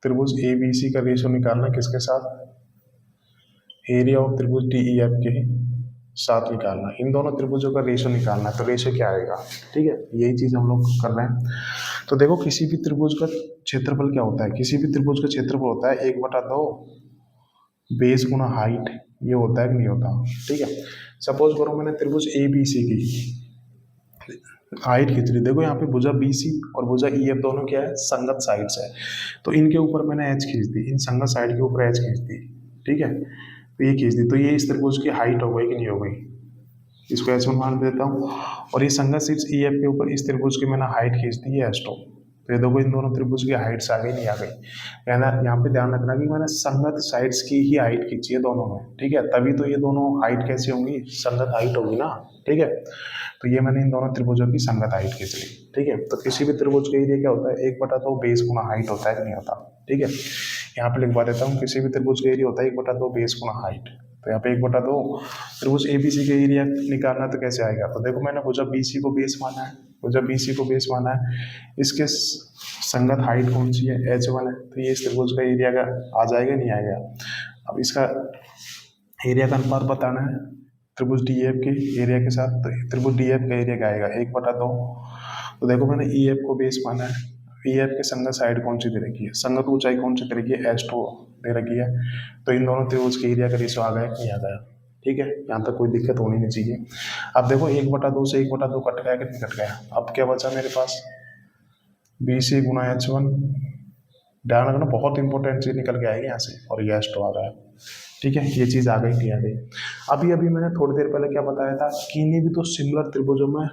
त्रिभुज ABC का रेशियो निकालना किसके साथ? एरिया ऑफ त्रिभुज DEF के साथ निकालना। इन दोनों त्रिभुजों का रेशियो निकालना है, तो रेशियो क्या आएगा? ठीक है, यही चीज हम लोग कर रहे हैं। तो देखो किसी भी त्रिभुज का क्षेत्रफल क्या होता है? किसी भी त्रिभुज का क्षेत्रफल होता है 1/2 बेस गुना हाइट, ये होता है कि नहीं होता? ठीक है, सपोज करो मैंने त्रिभुज ABC की हाइट खींच ली। देखो यहाँ पे भुजा BC और भुजा EF दोनों क्या है? संगत साइड्स है। तो इनके ऊपर मैंने H खींच दी, इन संगत साइड के ऊपर H खींच दी। ठीक है, तो ये खींच दी, तो ये इस त्रिभुज की हाइट हो गई कि नहीं हो गई, इसको H1 मान देता हूँ। और ये संगत शीर्ष EF के ऊपर इस त्रिभुज की मैंने हाइट खींच दी है H2। तो ये देखो इन दोनों त्रिभुज की हाइट्स आ गई नहीं आ गई। कहना यहाँ पे ध्यान रखना कि मैंने संगत साइड्स की ही हाइट खींची है दोनों में, ठीक है, तभी तो ये दोनों हाइट कैसी होंगी, संगत हाइट होगी ना, ठीक है। तो ये मैंने इन दोनों त्रिभुजों की संगत हाइट खींच ली, ठीक है। तो किसी भी त्रिभुज के एरिया क्या होता है, 1/2 बेस गुना हाइट होता है कि नहीं होता, ठीक है। यहाँ पे लिखवा देता हूँ, किसी भी त्रिभुज का एरिया होता है 1/2 बेस गुना हाइट। तो यहाँ पे 1/2 त्रिभुज ABC के एरिया निकालना तो कैसे आएगा, तो देखो मैंने भुजा BC को बेस माना है, भुजा BC को बेस माना है, इसके संगत हाइट कौन सी है, H1 है, तो ये इस त्रिभुज का एरिया का आ जाएगा नहीं आएगा। अब इसका एरिया का अनुपात बताना है त्रिभुज DF के एरिया के साथ, तो त्रिभुज DF का एरिया क्या आएगा 1/2। तो देखो मैंने EF को बेस माना है, EF के संगत साइड कौन सी दे रखी है, संगत ऊंचाई कौन सी दे रखी है, H2 दे रखी है। तो इन दोनों त्रिभुज के एरिया का रेशो आ गया कि नहीं आ गया, ठीक है, यहाँ तक कोई दिक्कत होनी नहीं चाहिए। अब देखो 1/2 से 1/2 कट गया कि नहीं कट गया, अब क्या बचा मेरे पास BC गुना H1। ध्यान रखना बहुत इंपॉर्टेंट चीज निकल के आएगी यहाँ से, और ये H2 आ रहा है, ठीक है, ये चीज आ गई नहीं आ गई। अभी अभी मैंने थोड़ी देर पहले क्या बताया था, किन्हीं भी तो सिमिलर त्रिभुजों में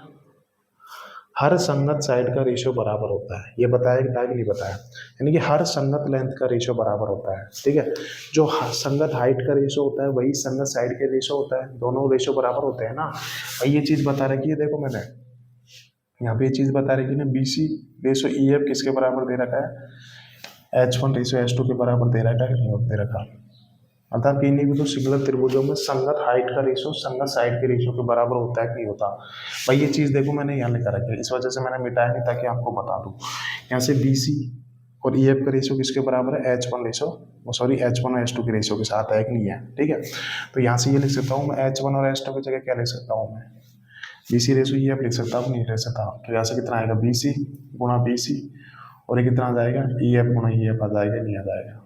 हर संगत साइड का रेशियो बराबर होता है, ये बताया कि नहीं बताया, यानी कि हर संगत लेंथ का रेशियो बराबर होता है, ठीक है। जो संगत हाइट का रेशियो होता है वही संगत साइड का रेशियो होता है, दोनों रेशियो बराबर होते हैं ना। और ये चीज बता रखी है, देखो मैंने यहाँ पे ये चीज बता रखी है ना, BC रेशियो EF किसके बराबर दे रखा है, H1 रेशियो H2 के बराबर दे रखा है कि नहीं दे रखा। अर्थात किन्हीं भी तो सिमिलर त्रिभुजों में संगत हाइट का रेशियो संगत साइड के रेशियो के बराबर होता है कि नहीं होता। भाई ये चीज देखो मैंने यहाँ लिखा रखी है, इस वजह से मैंने मिटाया नहीं ताकि आपको बता दूं। यहाँ से BC और EF का रेशियो किसके बराबर है, H1 रेशियो सॉरी H1 और H2 के रेशियो के साथ है कि नहीं है, ठीक है। तो यहाँ से ये लिख सकता हूँ मैं, H1 और H2 की जगह क्या लिख सकता हूँ मैं, BC रेशियो EF लिख सकता हूँ, नहीं लिख सकता। तो यहाँ से कितना आएगा, BC गुणा BC, और ये कितना आ जाएगा, EF गुणा EF आ जाएगा, नहीं आ जाएगा,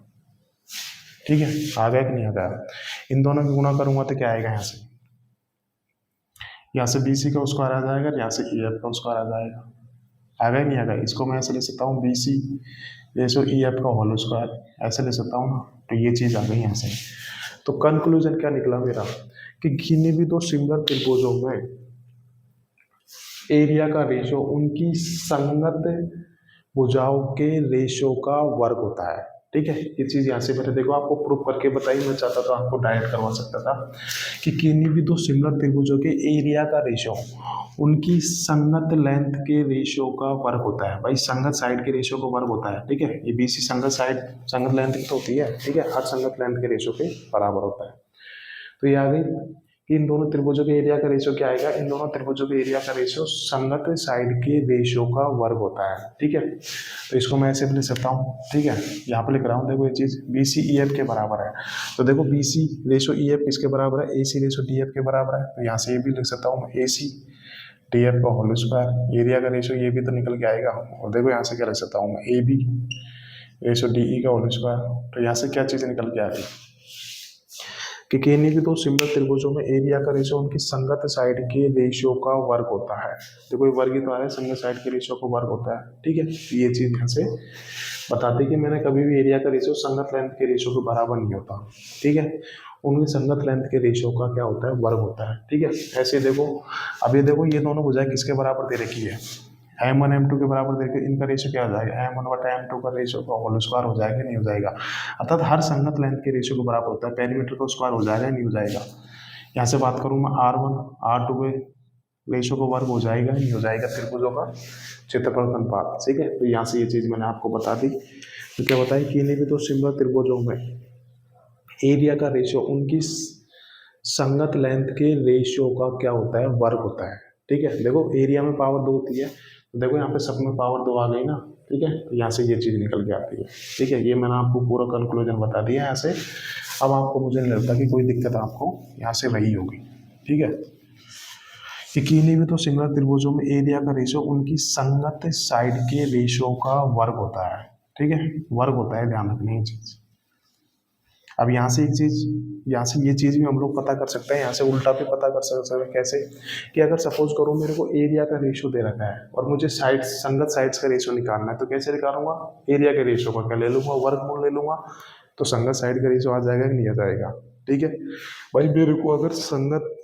ठीक है, आ गया कि नहीं आ गया। इन दोनों की गुणा करूंगा तो क्या आएगा, यहाँ से BC का स्क्वायर आ जाएगा, यहाँ से EF का स्क्वायर आ जाएगा, आ गया नहीं आ गया। इसको मैं ऐसे ले सकता हूँ BC रेशो EF का होल स्क्वायर, ऐसे ले सकता हूँ ना, तो ये चीज आ गई यहाँ से। तो कंक्लूजन क्या निकला मेरा, कि किन्हीं भी दो सिमिलर त्रिभुजों में एरिया का रेशो उनकी संगत भुजाओं के रेशो का वर्ग होता है, ठीक है। ये चीज यहाँ से मैंने देखो आपको प्रूफ करके बताई, मैं चाहता था आपको डायरेक्ट करवा सकता था कि किन्हीं भी दो सिमिलर त्रिभुजों के एरिया का रेशो उनकी संगत लेंथ के रेशो का वर्ग होता है। भाई संगत साइड के रेशो का वर्ग होता है, ठीक है। ये BC संगत साइड संगत लेंथ की तो होती है, ठीक है, हर संगत लेंथ के रेशो के बराबर होता है। तो ये आ गई कि इन दोनों त्रिभुजों के एरिया का रेशियो क्या आएगा, इन दोनों त्रिभुजों के एरिया का रेशियो संगत साइड के रेशियो का वर्ग होता है, ठीक है। तो इसको मैं ऐसे भी लिख सकता हूँ, ठीक है, यहाँ पे लिख रहा हूँ, देखो ये चीज BC EF के बराबर है। तो देखो BC रेशियो EF किसके बराबर है, AC रेशियो DF के बराबर है। तो यहाँ से ये भी लिख सकता हूँ AC DF का होल स्क्वायर, एरिया का रेशियो ये भी तो निकल के आएगा। और देखो यहाँ से क्या लिख सकता हूँ मैं, AB रेशियो DE का होल स्क्वायर। तो यहाँ से क्या चीज निकल के आ गई कि किन्हीं भी दो सिमिलर त्रिभुजों में एरिया का रेशियो उनकी संगत साइड के रेशियो का वर्ग होता है। देखो ये वर्ग ही तो आ रहा है, संगत साइड के रेशियो का वर्ग होता है, ठीक है। ये चीज यहाँ से बताते कि मैंने कभी भी एरिया का रेशियो संगत लेंथ के रेशियो के बराबर नहीं होता, ठीक है। उनकी संगत लेंथ के रेशियो का क्या होता है, वर्ग होता है, ठीक है। ऐसे देखो, अब ये देखो ये दोनों भुजाएं किसके बराबर दे रखी है, M1 M2 के बराबर देखे, इनका रेशियो क्या हो जाएगा, M1/M2 का रेशियो का होल स्क्वायर हो जाएगा, नहीं हो जाएगा। अर्थात हर संगत लेंथ के रेशियो के बराबर होता है, पेरीमीटर का स्क्वायर हो जाएगा, नहीं हो जाएगा। यहाँ से बात करूँ मैं R1 R2 के रेशियो का वर्ग हो जाएगा, नहीं हो जाएगा, त्रिभुजों का क्षेत्रफल का अनुपात, ठीक है। तो यहाँ से ये चीज मैंने आपको बता दी। तो क्या बताया कि इन्हीं भी तो सिमिलर त्रिभुजों में एरिया का रेशियो उनकी संगत लेंथ के रेशियो का क्या होता है, वर्ग होता है, ठीक है। देखो एरिया में पावर 2 होती है, तो देखो यहाँ पे सब में पावर 2 आ गई ना, ठीक है। तो यहाँ से ये चीज निकल के आती है, ठीक है। ये मैंने आपको पूरा कंक्लूजन बता दिया यहाँ से। अब आपको मुझे नहीं लगता कि कोई दिक्कत आपको यहाँ से रही होगी, ठीक है। कि किन्हीं भी तो सिमिलर त्रिभुजों में एरिया का रेशियो उनकी संगत साइड के रेशियो का वर्ग होता है, ठीक है, वर्ग होता है, ध्यान रखनी है चीज। अब यहाँ से एक चीज, यहाँ से ये चीज भी हम लोग पता कर सकते हैं, यहाँ से उल्टा भी पता कर सकते हैं। कैसे कि अगर सपोज करो मेरे को एरिया का रेशियो दे रखा है और मुझे साइड संगत साइड्स का रेशियो निकालना है, तो कैसे निकालूंगा, एरिया के रेशियो का क्या ले लूंगा, वर्गमूल ले लूंगा, तो संगत साइड का रेशियो आ जाएगा कि नहीं आ जाएगा, ठीक है भाई, मेरे को अगर संगत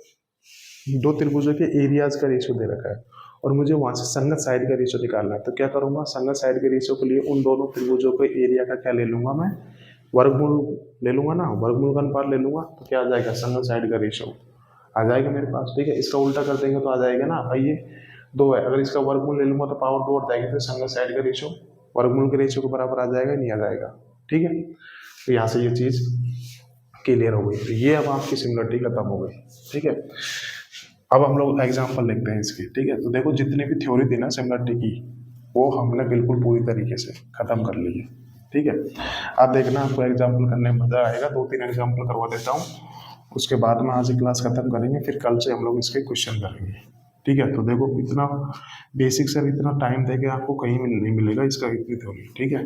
दो त्रिभुजों के एरियाज का रेशियो दे रखा है और मुझे वहां से संगत साइड का रेशियो निकालना है, तो क्या करूंगा, संगत साइड के रेशियो के लिए उन दोनों त्रिभुजों के एरिया का क्या ले लूंगा मैं, वर्गमूल ले लूंगा ना, वर्गमूल का अनुपात ले लूंगा, तो क्या आ जाएगा, संगत साइड का रेशियो आ जाएगा मेरे पास। ठीक है, इसका उल्टा कर देंगे तो आ जाएगा ना भाई, ये दो है, अगर इसका वर्गमूल ले लूंगा तो पावर दो उठ जाएगी, फिर संगत साइड का रेशियो वर्गमूल के रेशियो के बराबर आ जाएगा, नहीं आ जाएगा। ठीक है, तो यहाँ से ये चीज क्लियर हो गई, तो ये अब आपकी सिमिलरिटी खत्म हो गई। ठीक है, अब हम लोग एग्जाम्पल लिखते हैं इसकी। ठीक है, तो देखो जितनी भी थ्योरी थी ना सिमिलरिटी की, वो हमने बिल्कुल पूरी तरीके से खत्म कर ली है। ठीक है, अब देखना आपको एग्जाम्पल करने में मजा आएगा, 2-3 एग्जाम्पल करवा देता हूँ, उसके बाद में आज की क्लास खत्म करेंगे, फिर कल से हम लोग इसके क्वेश्चन करेंगे। ठीक है, तो देखो इतना बेसिक से इतना टाइम दे के आपको कहीं नहीं मिलेगा इसका, इतनी थ्योरी। ठीक है,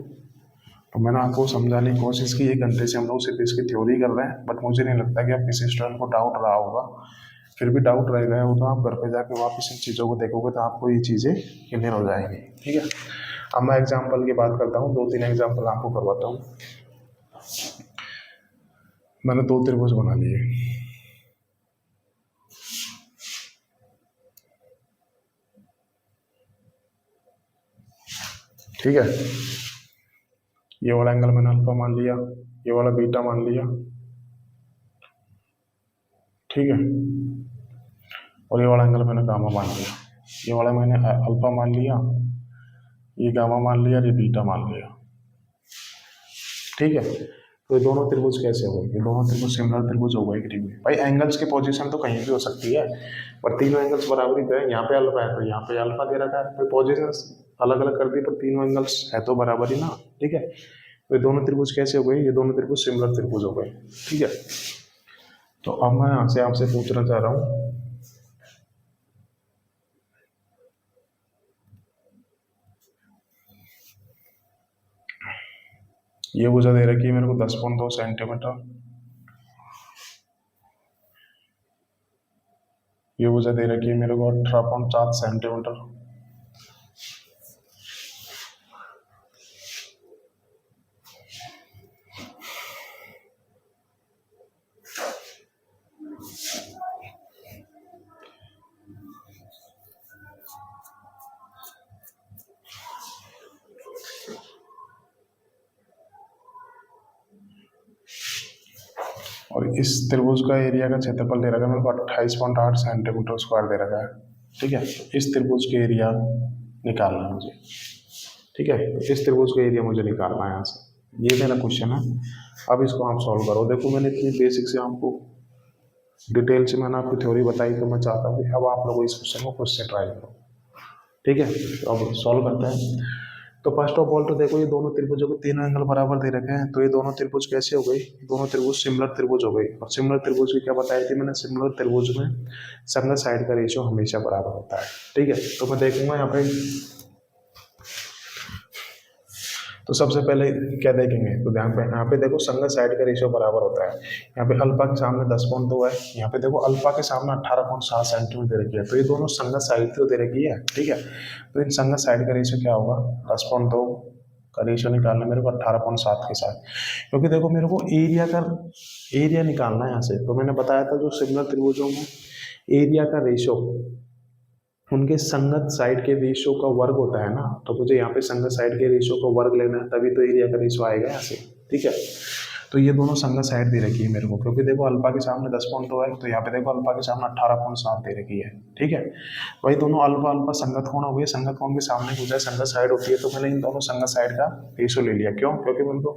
तो मैंने आपको समझाने की कोशिश की, 1 घंटे से हम लोग सिर्फ इसकी थ्योरी कर रहे हैं, बट मुझे नहीं लगता कि आप किसी स्टूडेंट को डाउट रहा होगा। फिर भी डाउट रह गया हो तो आप घर पे जाके वापस इन चीज़ों को देखोगे तो आपको ये चीज़ें क्लियर हो जाएंगी। ठीक है, अब मैं एग्जाम्पल की बात करता हूँ, 2-3 एग्जाम्पल आपको करवाता हूँ। मैंने 2 त्रिभुज बना लिए। ठीक है, ये वाला एंगल मैंने अल्फा मान लिया, ये वाला बीटा मान लिया। ठीक है, और ये वाला एंगल मैंने गामा मान लिया, ये वाला मैंने अल्फा मान लिया, ये गामा मान लिया, ये बीटा मान लिया। ठीक है, तो ये दोनों त्रिभुज कैसे हो गए, ये दोनों त्रिभुज सिमिलर त्रिभुज हो गए कि नहीं? भाई एंगल्स की पोजीशन तो कहीं भी हो सकती है, पर तीनों एंगल्स बराबर ही तो है। यहाँ पे अल्फा है तो यहाँ पे अल्फा दे रखा है, तो पोजीशन अलग अलग कर दी, पर तीनों एंगल्स है तो बराबर ही ना। ठीक है, तो ये दोनों त्रिभुज कैसे हो गए, ये दोनों त्रिभुज सिमिलर त्रिभुज हो गए। ठीक है, तो अब मैं यहाँ से आपसे पूछना चाह रहा हूँ, ये भुजा दे रखी है मेरे को 10.2 सेंटीमीटर, ये भुजा दे रखी है मेरे को 18.7 सेंटीमीटर। और इस त्रिभुज का एरिया का क्षेत्रफल दे रखा है मेरे को 28.8 सेंटीमीटर स्क्वायर दे रखा है। ठीक है, तो इस त्रिभुज के एरिया निकालना है मुझे। ठीक है, तो इस त्रिभुज का एरिया मुझे निकालना है यहाँ से, ये मेरा क्वेश्चन है। अब इसको आप सॉल्व करो। देखो मैंने इतनी बेसिक से आपको डिटेल से मैंने आपको थ्योरी बताई, तो मैं चाहता हूँ कि अब आप लोग इस क्वेश्चन को खुद से ट्राई करो। ठीक है, तो अब सॉल्व करते हैं। तो फर्स्ट ऑफ ऑल तो देखो ये दोनों त्रिभुजों के तीनों एंगल बराबर दे रखे हैं, तो ये दोनों त्रिभुज कैसे हो गई, दोनों त्रिभुज सिमिलर त्रिभुज हो गई। और सिमिलर त्रिभुज की क्या बताई थी मैंने, सिमिलर त्रिभुज में संगत साइड का रेशियो हमेशा बराबर होता है। ठीक है, तो मैं देखूंगा यहाँ पे, तो सबसे पहले क्या देखेंगे, तो ध्यान पे यहाँ पे देखो संगत साइड का रेशियो बराबर होता है। यहाँ पे अल्फा के सामने 10.2 है, यहाँ पे देखो अल्फा के सामने 18.7 सेंटीमीटर दे रखी है, तो ये दोनों संगत साइड तो दे रखी है। ठीक है, तो इन संगत साइड का रेशियो क्या होगा, 10.2 का रेशियो निकालना मेरे को 18.7 के साथ, क्योंकि देखो मेरे को एरिया निकालना है यहाँ से। तो मैंने बताया था जो सिमिलर त्रिभुजों में एरिया का रेशियो उनके संगत साइड के रेशियो का वर्ग होता है ना, तो मुझे यहाँ पे संगत साइड के रेशियो का वर्ग लेना है, तभी तो एरिया का रेशियो आएगा यहाँ से। ठीक है, तो ये दोनों संगत साइड दे रखी है मेरे को, क्योंकि देखो अल्फा के सामने 10.2 है, तो यहाँ पे देखो अल्फा के सामने 18.7 दे रखी है। ठीक है, वही दोनों अल्फा अल्फा संगत कोण हो गए, संगत कोण के सामने पूछा संगत साइड होती है, तो मैंने इन दोनों संगत साइड का रेशियो ले लिया। क्यों, क्योंकि मेरे को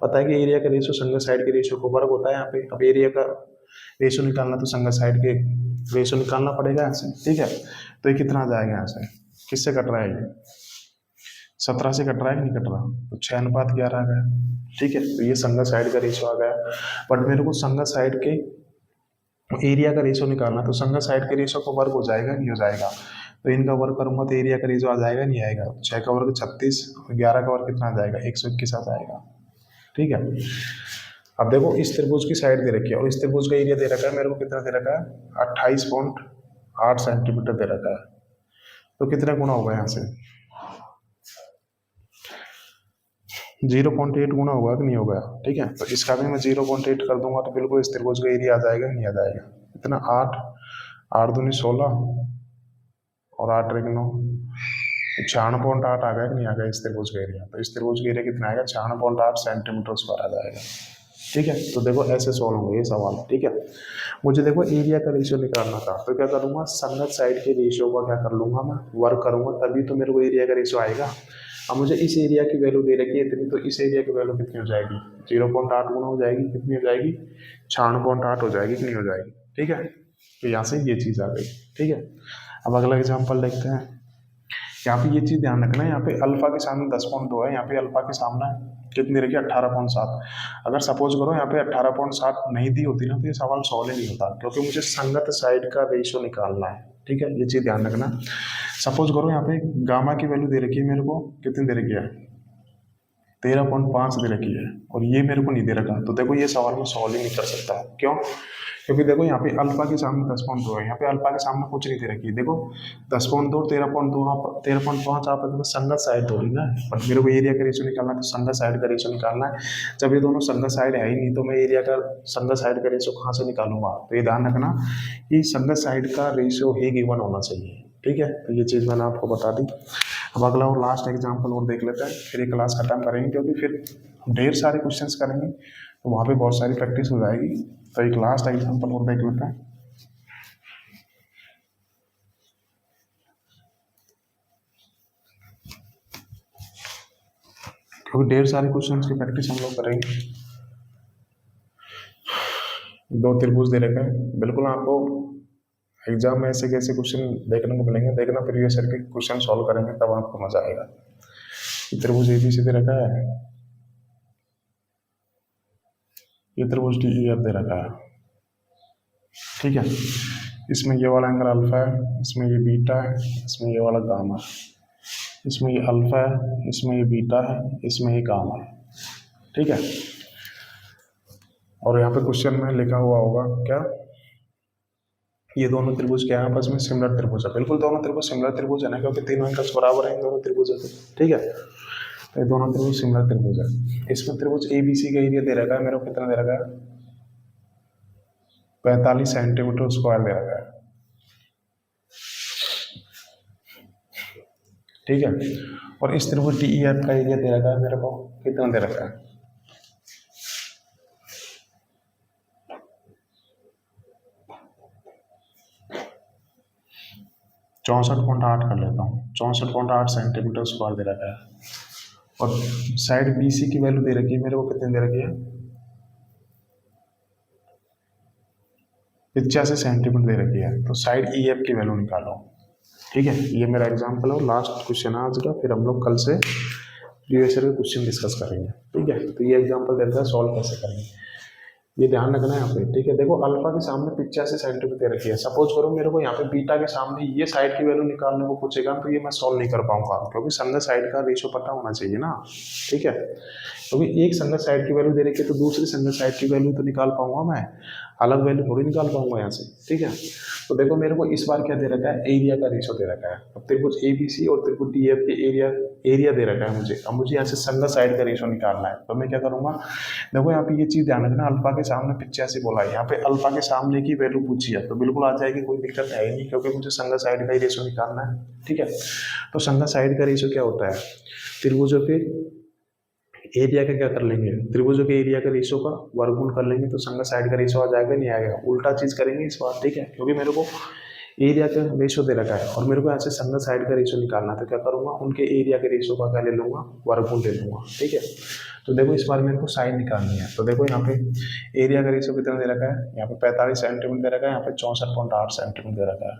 पता है कि एरिया का रेशियो संगत साइड के रेशियो को वर्ग होता है यहाँ पे। अब एरिया का रेशियो निकालना तो संगत साइड के रेशियो निकालना पड़ेगा यहाँ से। ठीक है, तो ये कितना आ जाएगा यहाँ से, किससे कट रहा है ये, 17 से कट रहा है कि नहीं कट रहा, तो 6:11 आ गया। ठीक है, तो ये संगत साइड का रेशियो आ गया। बट मेरे को संगत साइड के एरिया का रेशियो निकालना, तो संगत साइड के रेशियो का वर्ग हो जाएगा नहीं हो जाएगा, तो इनका वर्ग करूंगा तो एरिया का रेशियो आ जाएगा नहीं आएगा, 6 का वर्ग 36 और 11 का वर्ग कितना आ जाएगा, 121 आ जाएगा। ठीक है, अब देखो इस त्रिभुज की साइड दे रखी है और इस त्रिभुज का एरिया दे रखा है मेरे को, कितना दे रखा है, 28.8 सेंटीमीटर दे रखा है, तो कितना गुना होगा यहाँ से, 0.8 गुना होगा कि नहीं होगा, ठीक है। तो इसका भी मैं 0.8 कर दूंगा तो बिल्कुल इस त्रिभुज का एरिया आ जाएगा कि नहीं आ जाएगा। इतना 8, 8 दूनी 16 और 8 1 9, 96.8 आ गया कि नहीं आ गया इस त्रिभुज का एरिया। तो इस त्रिभुज का एरिया कितना आएगा, 96.8 सेंटीमीटर स्क्वायर आ जाएगा, ठीक है। तो देखो ऐसे सॉल्व होंगे ये सवाल, ठीक है। मुझे देखो एरिया का रेशियो निकालना था, तो क्या करूंगा, संगत साइड के रेशियो का क्या कर लूंगा, मैं वर्क करूंगा, तभी तो मेरे को एरिया का रेशियो आएगा। अब मुझे इस एरिया की वैल्यू दे रखी है इतनी, तो इस एरिया की वैल्यू कितनी हो जाएगी, 0.8 गुना हो जाएगी, कितनी हो जाएगी, 96.8 हो जाएगी कि नहीं हो जाएगी, ठीक है। तो यहाँ से ये चीज़ आ गई, ठीक है। अब अगला एग्जाम्पल देखते हैं। यहाँ पे ये चीज़ ध्यान रखना है, यहाँ पे अल्फा के सामने 10.2 है, यहाँ पे अल्फा के सामने कितनी रखी, 18.7। अगर सपोज करो यहाँ पे 18.7 नहीं दी होती ना, तो ये सवाल सॉल्व ही नहीं होता, क्योंकि मुझे संगत साइड का रेशियो निकालना है, ठीक है। ये चीज़ ध्यान रखना। सपोज करो यहाँ पे गामा की वैल्यू दे रखी है मेरे को, कितनी दे रखी है, 13.5 दे रखी है, और ये मेरे को नहीं दे रखा, तो देखो ये सवाल में सॉल्व ही नहीं कर सकता। क्यों, क्योंकि देखो यहाँ पे अल्फा के सामने 10.2 है, यहाँ पे अल्फा के सामने कुछ नहीं दे रखी है। देखो 10.2 13.2 13.5 आप देखो संगत साइड थोड़ी ना, बट मेरे को एरिया का रेशियो निकालना है, तो संगत साइड का रेशियो निकालना है। जब ये दोनों संगत साइड है ही नहीं, तो मैं एरिया का संगत साइड का रेशियो कहाँ से निकालूंगा। तो ये ध्यान रखना कि संगत साइड का रेशियो ही गिवन होना चाहिए, ठीक है। तो ये चीज़ मैंने आपको बता दी। अब अगला और लास्ट एग्जाम्पल और देख लेते हैं, फिर ये क्लास खत्म करेंगे, क्योंकि फिर ढेर सारे क्वेश्चंस करेंगे, तो वहाँ पे बहुत सारी प्रैक्टिस हो जाएगी। तो एक लास्ट एग्जाम्पल और देख लेते हैं। क्योंकि ढेर सारे क्वेश्चंस की प्रैक्टिस हम लोग करेंगे। 2 त्रिभुज दे रखा है, बिल्कुल आपको एग्जाम में ऐसे कैसे क्वेश्चन देखने को मिलेंगे, देखना प्रीवियस ईयर के क्वेश्चन सॉल्व करेंगे, तब आपको मजा आएगा। त्रिभुज ABC दे रखा है, ये त्रिभुज DEF दे रखा है, ठीक है। इसमें ये वाला एंगल अल्फा है, इसमें ये बीटा है, इसमें ये वाला गामा है, इसमें ये अल्फा है, इसमें ये बीटा है, इसमें ये गामा है, ठीक है। और यहाँ पे क्वेश्चन में लिखा हुआ होगा क्या, ये दोनों त्रिभुज क्या है आपस में, सिमिलर त्रिभुज है। बिल्कुल दोनों त्रिभुज सिमिलर त्रिभुज है ना, क्योंकि तीनों एंगल्स बराबर हैं दोनों त्रिभुज है, ठीक है। तो ये दोनों त्रिभुज सिमिलर त्रिभुज है। इसमें त्रिभुज ABC का एरिया दे रखा है मेरे को, कितना दे रखा है, 45 सेंटीमीटर स्क्वायर दे रखा है, ठीक है। और इस त्रिभुज DEF का एरिया दे रखा है मेरे को, कितना दे रखा है, 64.8 कर लेता हूँ, 64.8 सेंटीमीटर स्क्वायर दे रखा है। और साइड BC की वैल्यू दे रखी है मेरे को, कितनी दे रखी है, 85 सेंटीमीटर दे रखी है। तो साइड EF की वैल्यू निकालो, ठीक है। ये मेरा एग्जाम्पल है, लास्ट क्वेश्चन है आज का, फिर हम लोग कल से प्रीवियस ईयर के क्वेश्चन डिस्कस करेंगे, ठीक है। तो ये एग्जाम्पल देता है, सॉल्व कैसे करेंगे, ये ध्यान रखना है यहाँ पे, ठीक है। देखो अल्फा के सामने 85 सेंटीमीटर दे रखी है। सपोज करो मेरे को यहाँ पे बीटा के सामने ये साइड की वैल्यू निकालने को पूछेगा, तो ये मैं सॉल्व नहीं कर पाऊंगा, क्योंकि संगत साइड का रेशियो पता होना चाहिए ना, ठीक है। क्योंकि एक संगत साइड की वैल्यू दे रखी है, तो दूसरी संगत साइड की वैल्यू तो निकाल पाऊंगा मैं, अलग वैल्यू थोड़ी निकाल पाऊंगा यहाँ से, ठीक है। तो देखो मेरे को इस बार क्या दे रखा है, एरिया का रेशियो दे रखा है। अब त्रिभुज ABC और त्रिभुज DEF के एरिया दे रखा है मुझे। अब मुझे यहाँ से संगत साइड का रेशियो निकालना है, तो मैं क्या करूंगा, देखो यहाँ पे ये चीज ध्यान रखना, अल्फा के सामने 85 बोला है, यहाँ पे अल्फा के सामने की वैल्यू पूछी है, तो बिल्कुल आ जाएगी, कोई दिक्कत है ही नहीं, क्योंकि मुझे संगत साइड का ही रेशियो निकालना है, ठीक है। तो संगत साइड का रेशियो क्या होता है, त्रिभुजों के एरिया का क्या कर लेंगे, त्रिभुजों के एरिया का रेशियो का वर्गमूल कर लेंगे, तो संगत साइड का रेशियो आ जाएगा, नहीं आएगा, उल्टा चीज करेंगे इस बार, ठीक है। क्योंकि मेरे को एरिया का रेशियो दे रखा है और मेरे को यहाँ से संगत साइड का रेशियो निकालना, तो क्या करूंगा, उनके एरिया के रेशियो का क्या ले लूंगा, वर्गमूल ले लूंगा, ठीक है। तो देखो इस बार मेरे को साइड निकालनी है, तो देखो यहाँ पे एरिया का रेशियो कितना दे रखा है, यहाँ पे 45 सेंटीमीटर दे रखा है, यहाँ पे 64.8 सेंटीमीटर दे रखा है।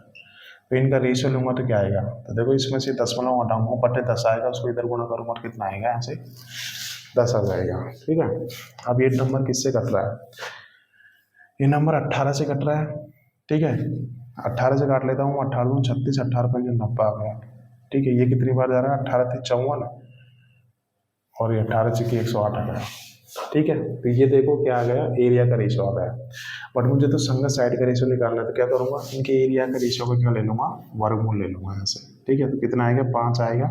तो इनका रेशियो लूंगा तो क्या आएगा, तो देखो इसमें से 10 हटाऊंगा, बटे 10 आएगा, उसको इधर गुणा करूंगा तो कितना आएगा, यहाँ से 10 आ जाएगा, ठीक है। अब ये नंबर किससे कट रहा है, ये नंबर 18 से कट रहा है, ठीक है। 18 से काट लेता हूँ, 18 दूँ 36, 18 5 90 आ गया, ठीक है। ये कितनी बार जा रहा है, 18 × 3 = 54 और ये 18 × 108 आ गया, ठीक है। तो ये देखो क्या आ गया, एरिया का रेशियो आ गया। बट मुझे तो संगत साइड का रेशियो निकालना है, तो क्या करूँगा, इनके एरिया का रेशियो का क्या ले लूँगा, वर्गमूल ले लूँगा यहाँ से, ठीक है। तो कितना आएगा, 5 आएगा,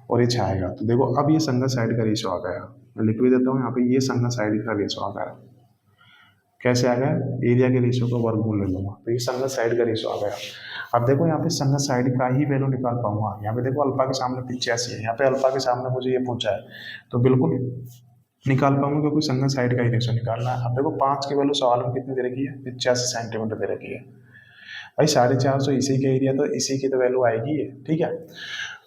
और ये छाएगा। तो देखो अब ये संगत साइड का रेशो आ गया, मैं लिख भी देता हूँ यहाँ पे, ये संगत साइड का रेशो आ गया। कैसे आ गया? एरिया के रेशो का वर्गमूल ले लूंगा, तो ये संगत साइड का रेशो आ गया। अब देखो यहाँ पे संगत साइड का ही वैल्यू निकाल पाऊंगा। यहाँ पे देखो अल्फा के सामने 85 है, यहाँ पे अल्फा के सामने मुझे ये पूछा है, तो बिल्कुल निकाल पाऊंगा क्योंकि संगत साइड का ही रेशो निकालना है। अब देखो 5 की वैल्यू सवाल में कितनी दे रखी है? 85 सेंटीमीटर दे रखी है। भाई 450 इसी का एरिया, तो इसी की तो वैल्यू आएगी ये, ठीक है।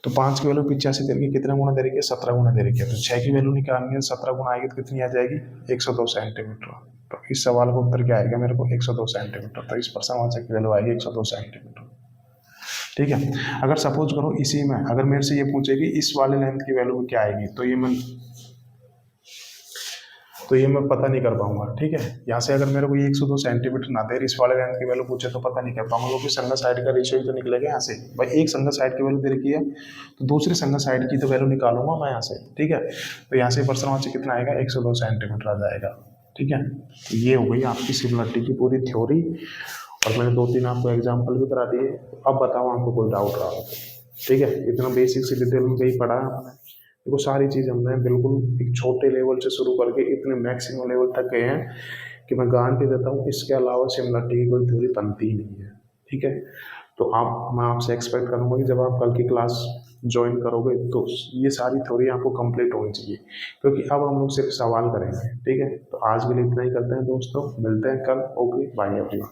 तो 5 की वैल्यू 85 दे रखी है, कितना गुना दे रखी है? 17 गुना दे रखी है। तो 6 की वैल्यू निकालनी है, 17 गुना आएगी तो कितनी आ जाएगी? 102 सेंटीमीटर। तो इस सवाल का उत्तर क्या आएगा मेरे को? 102 सेंटीमीटर। तो इस प्रश्नवाचक की वैल्यू आएगी 102 सेंटीमीटर, ठीक है। अगर सपोज करो इसी में अगर मेरे से ये पूछेगी इस वाले लेंथ की वैल्यू क्या आएगी, तो ये मैं पता नहीं कर पाऊंगा, ठीक है। यहाँ से अगर मेरे को ये 102 सेंटीमीटर ना दे, इस वाले लेंथ की वैल्यू पूछे तो पता नहीं कर पाऊंगा, क्योंकि संगत साइड का रेशियो ही तो निकलेगा यहाँ से। भाई एक संगत साइड की वैल्यू दे रखी है, तो दूसरी संगत साइड की तो वैल्यू निकालूंगा मैं यहाँ से, ठीक है। तो यहाँ से प्रश्नवाचक कितना आएगा? 102 सेंटीमीटर आ जाएगा, ठीक है। तो ये हो गई आपकी सिमिलरिटी की पूरी थ्योरी, और मैंने 2-3 आपको एग्जाम्पल भी करा दिए। अब बताओ आपको कोई डाउट रहा हो तो, ठीक है। इतना बेसिक से डिटेल में कहीं पढ़ा है हमने, देखो सारी चीज़ हमने बिल्कुल एक छोटे लेवल से शुरू करके इतने मैक्सिमम लेवल तक गए हैं कि मैं गारंटी देता हूँ इसके अलावा सिमिलरिटी की कोई थ्योरी बनती ही नहीं है, ठीक है। तो मैं आपसे एक्सपेक्ट करूँगा कि जब आप कल की क्लास ज्वाइन करोगे तो ये सारी थ्योरी आपको कंप्लीट होनी चाहिए, क्योंकि अब हम लोग सिर्फ सवाल करेंगे, ठीक है। तो आज के लिए इतना ही करते हैं दोस्तों, मिलते हैं कल। Okay, bye everyone.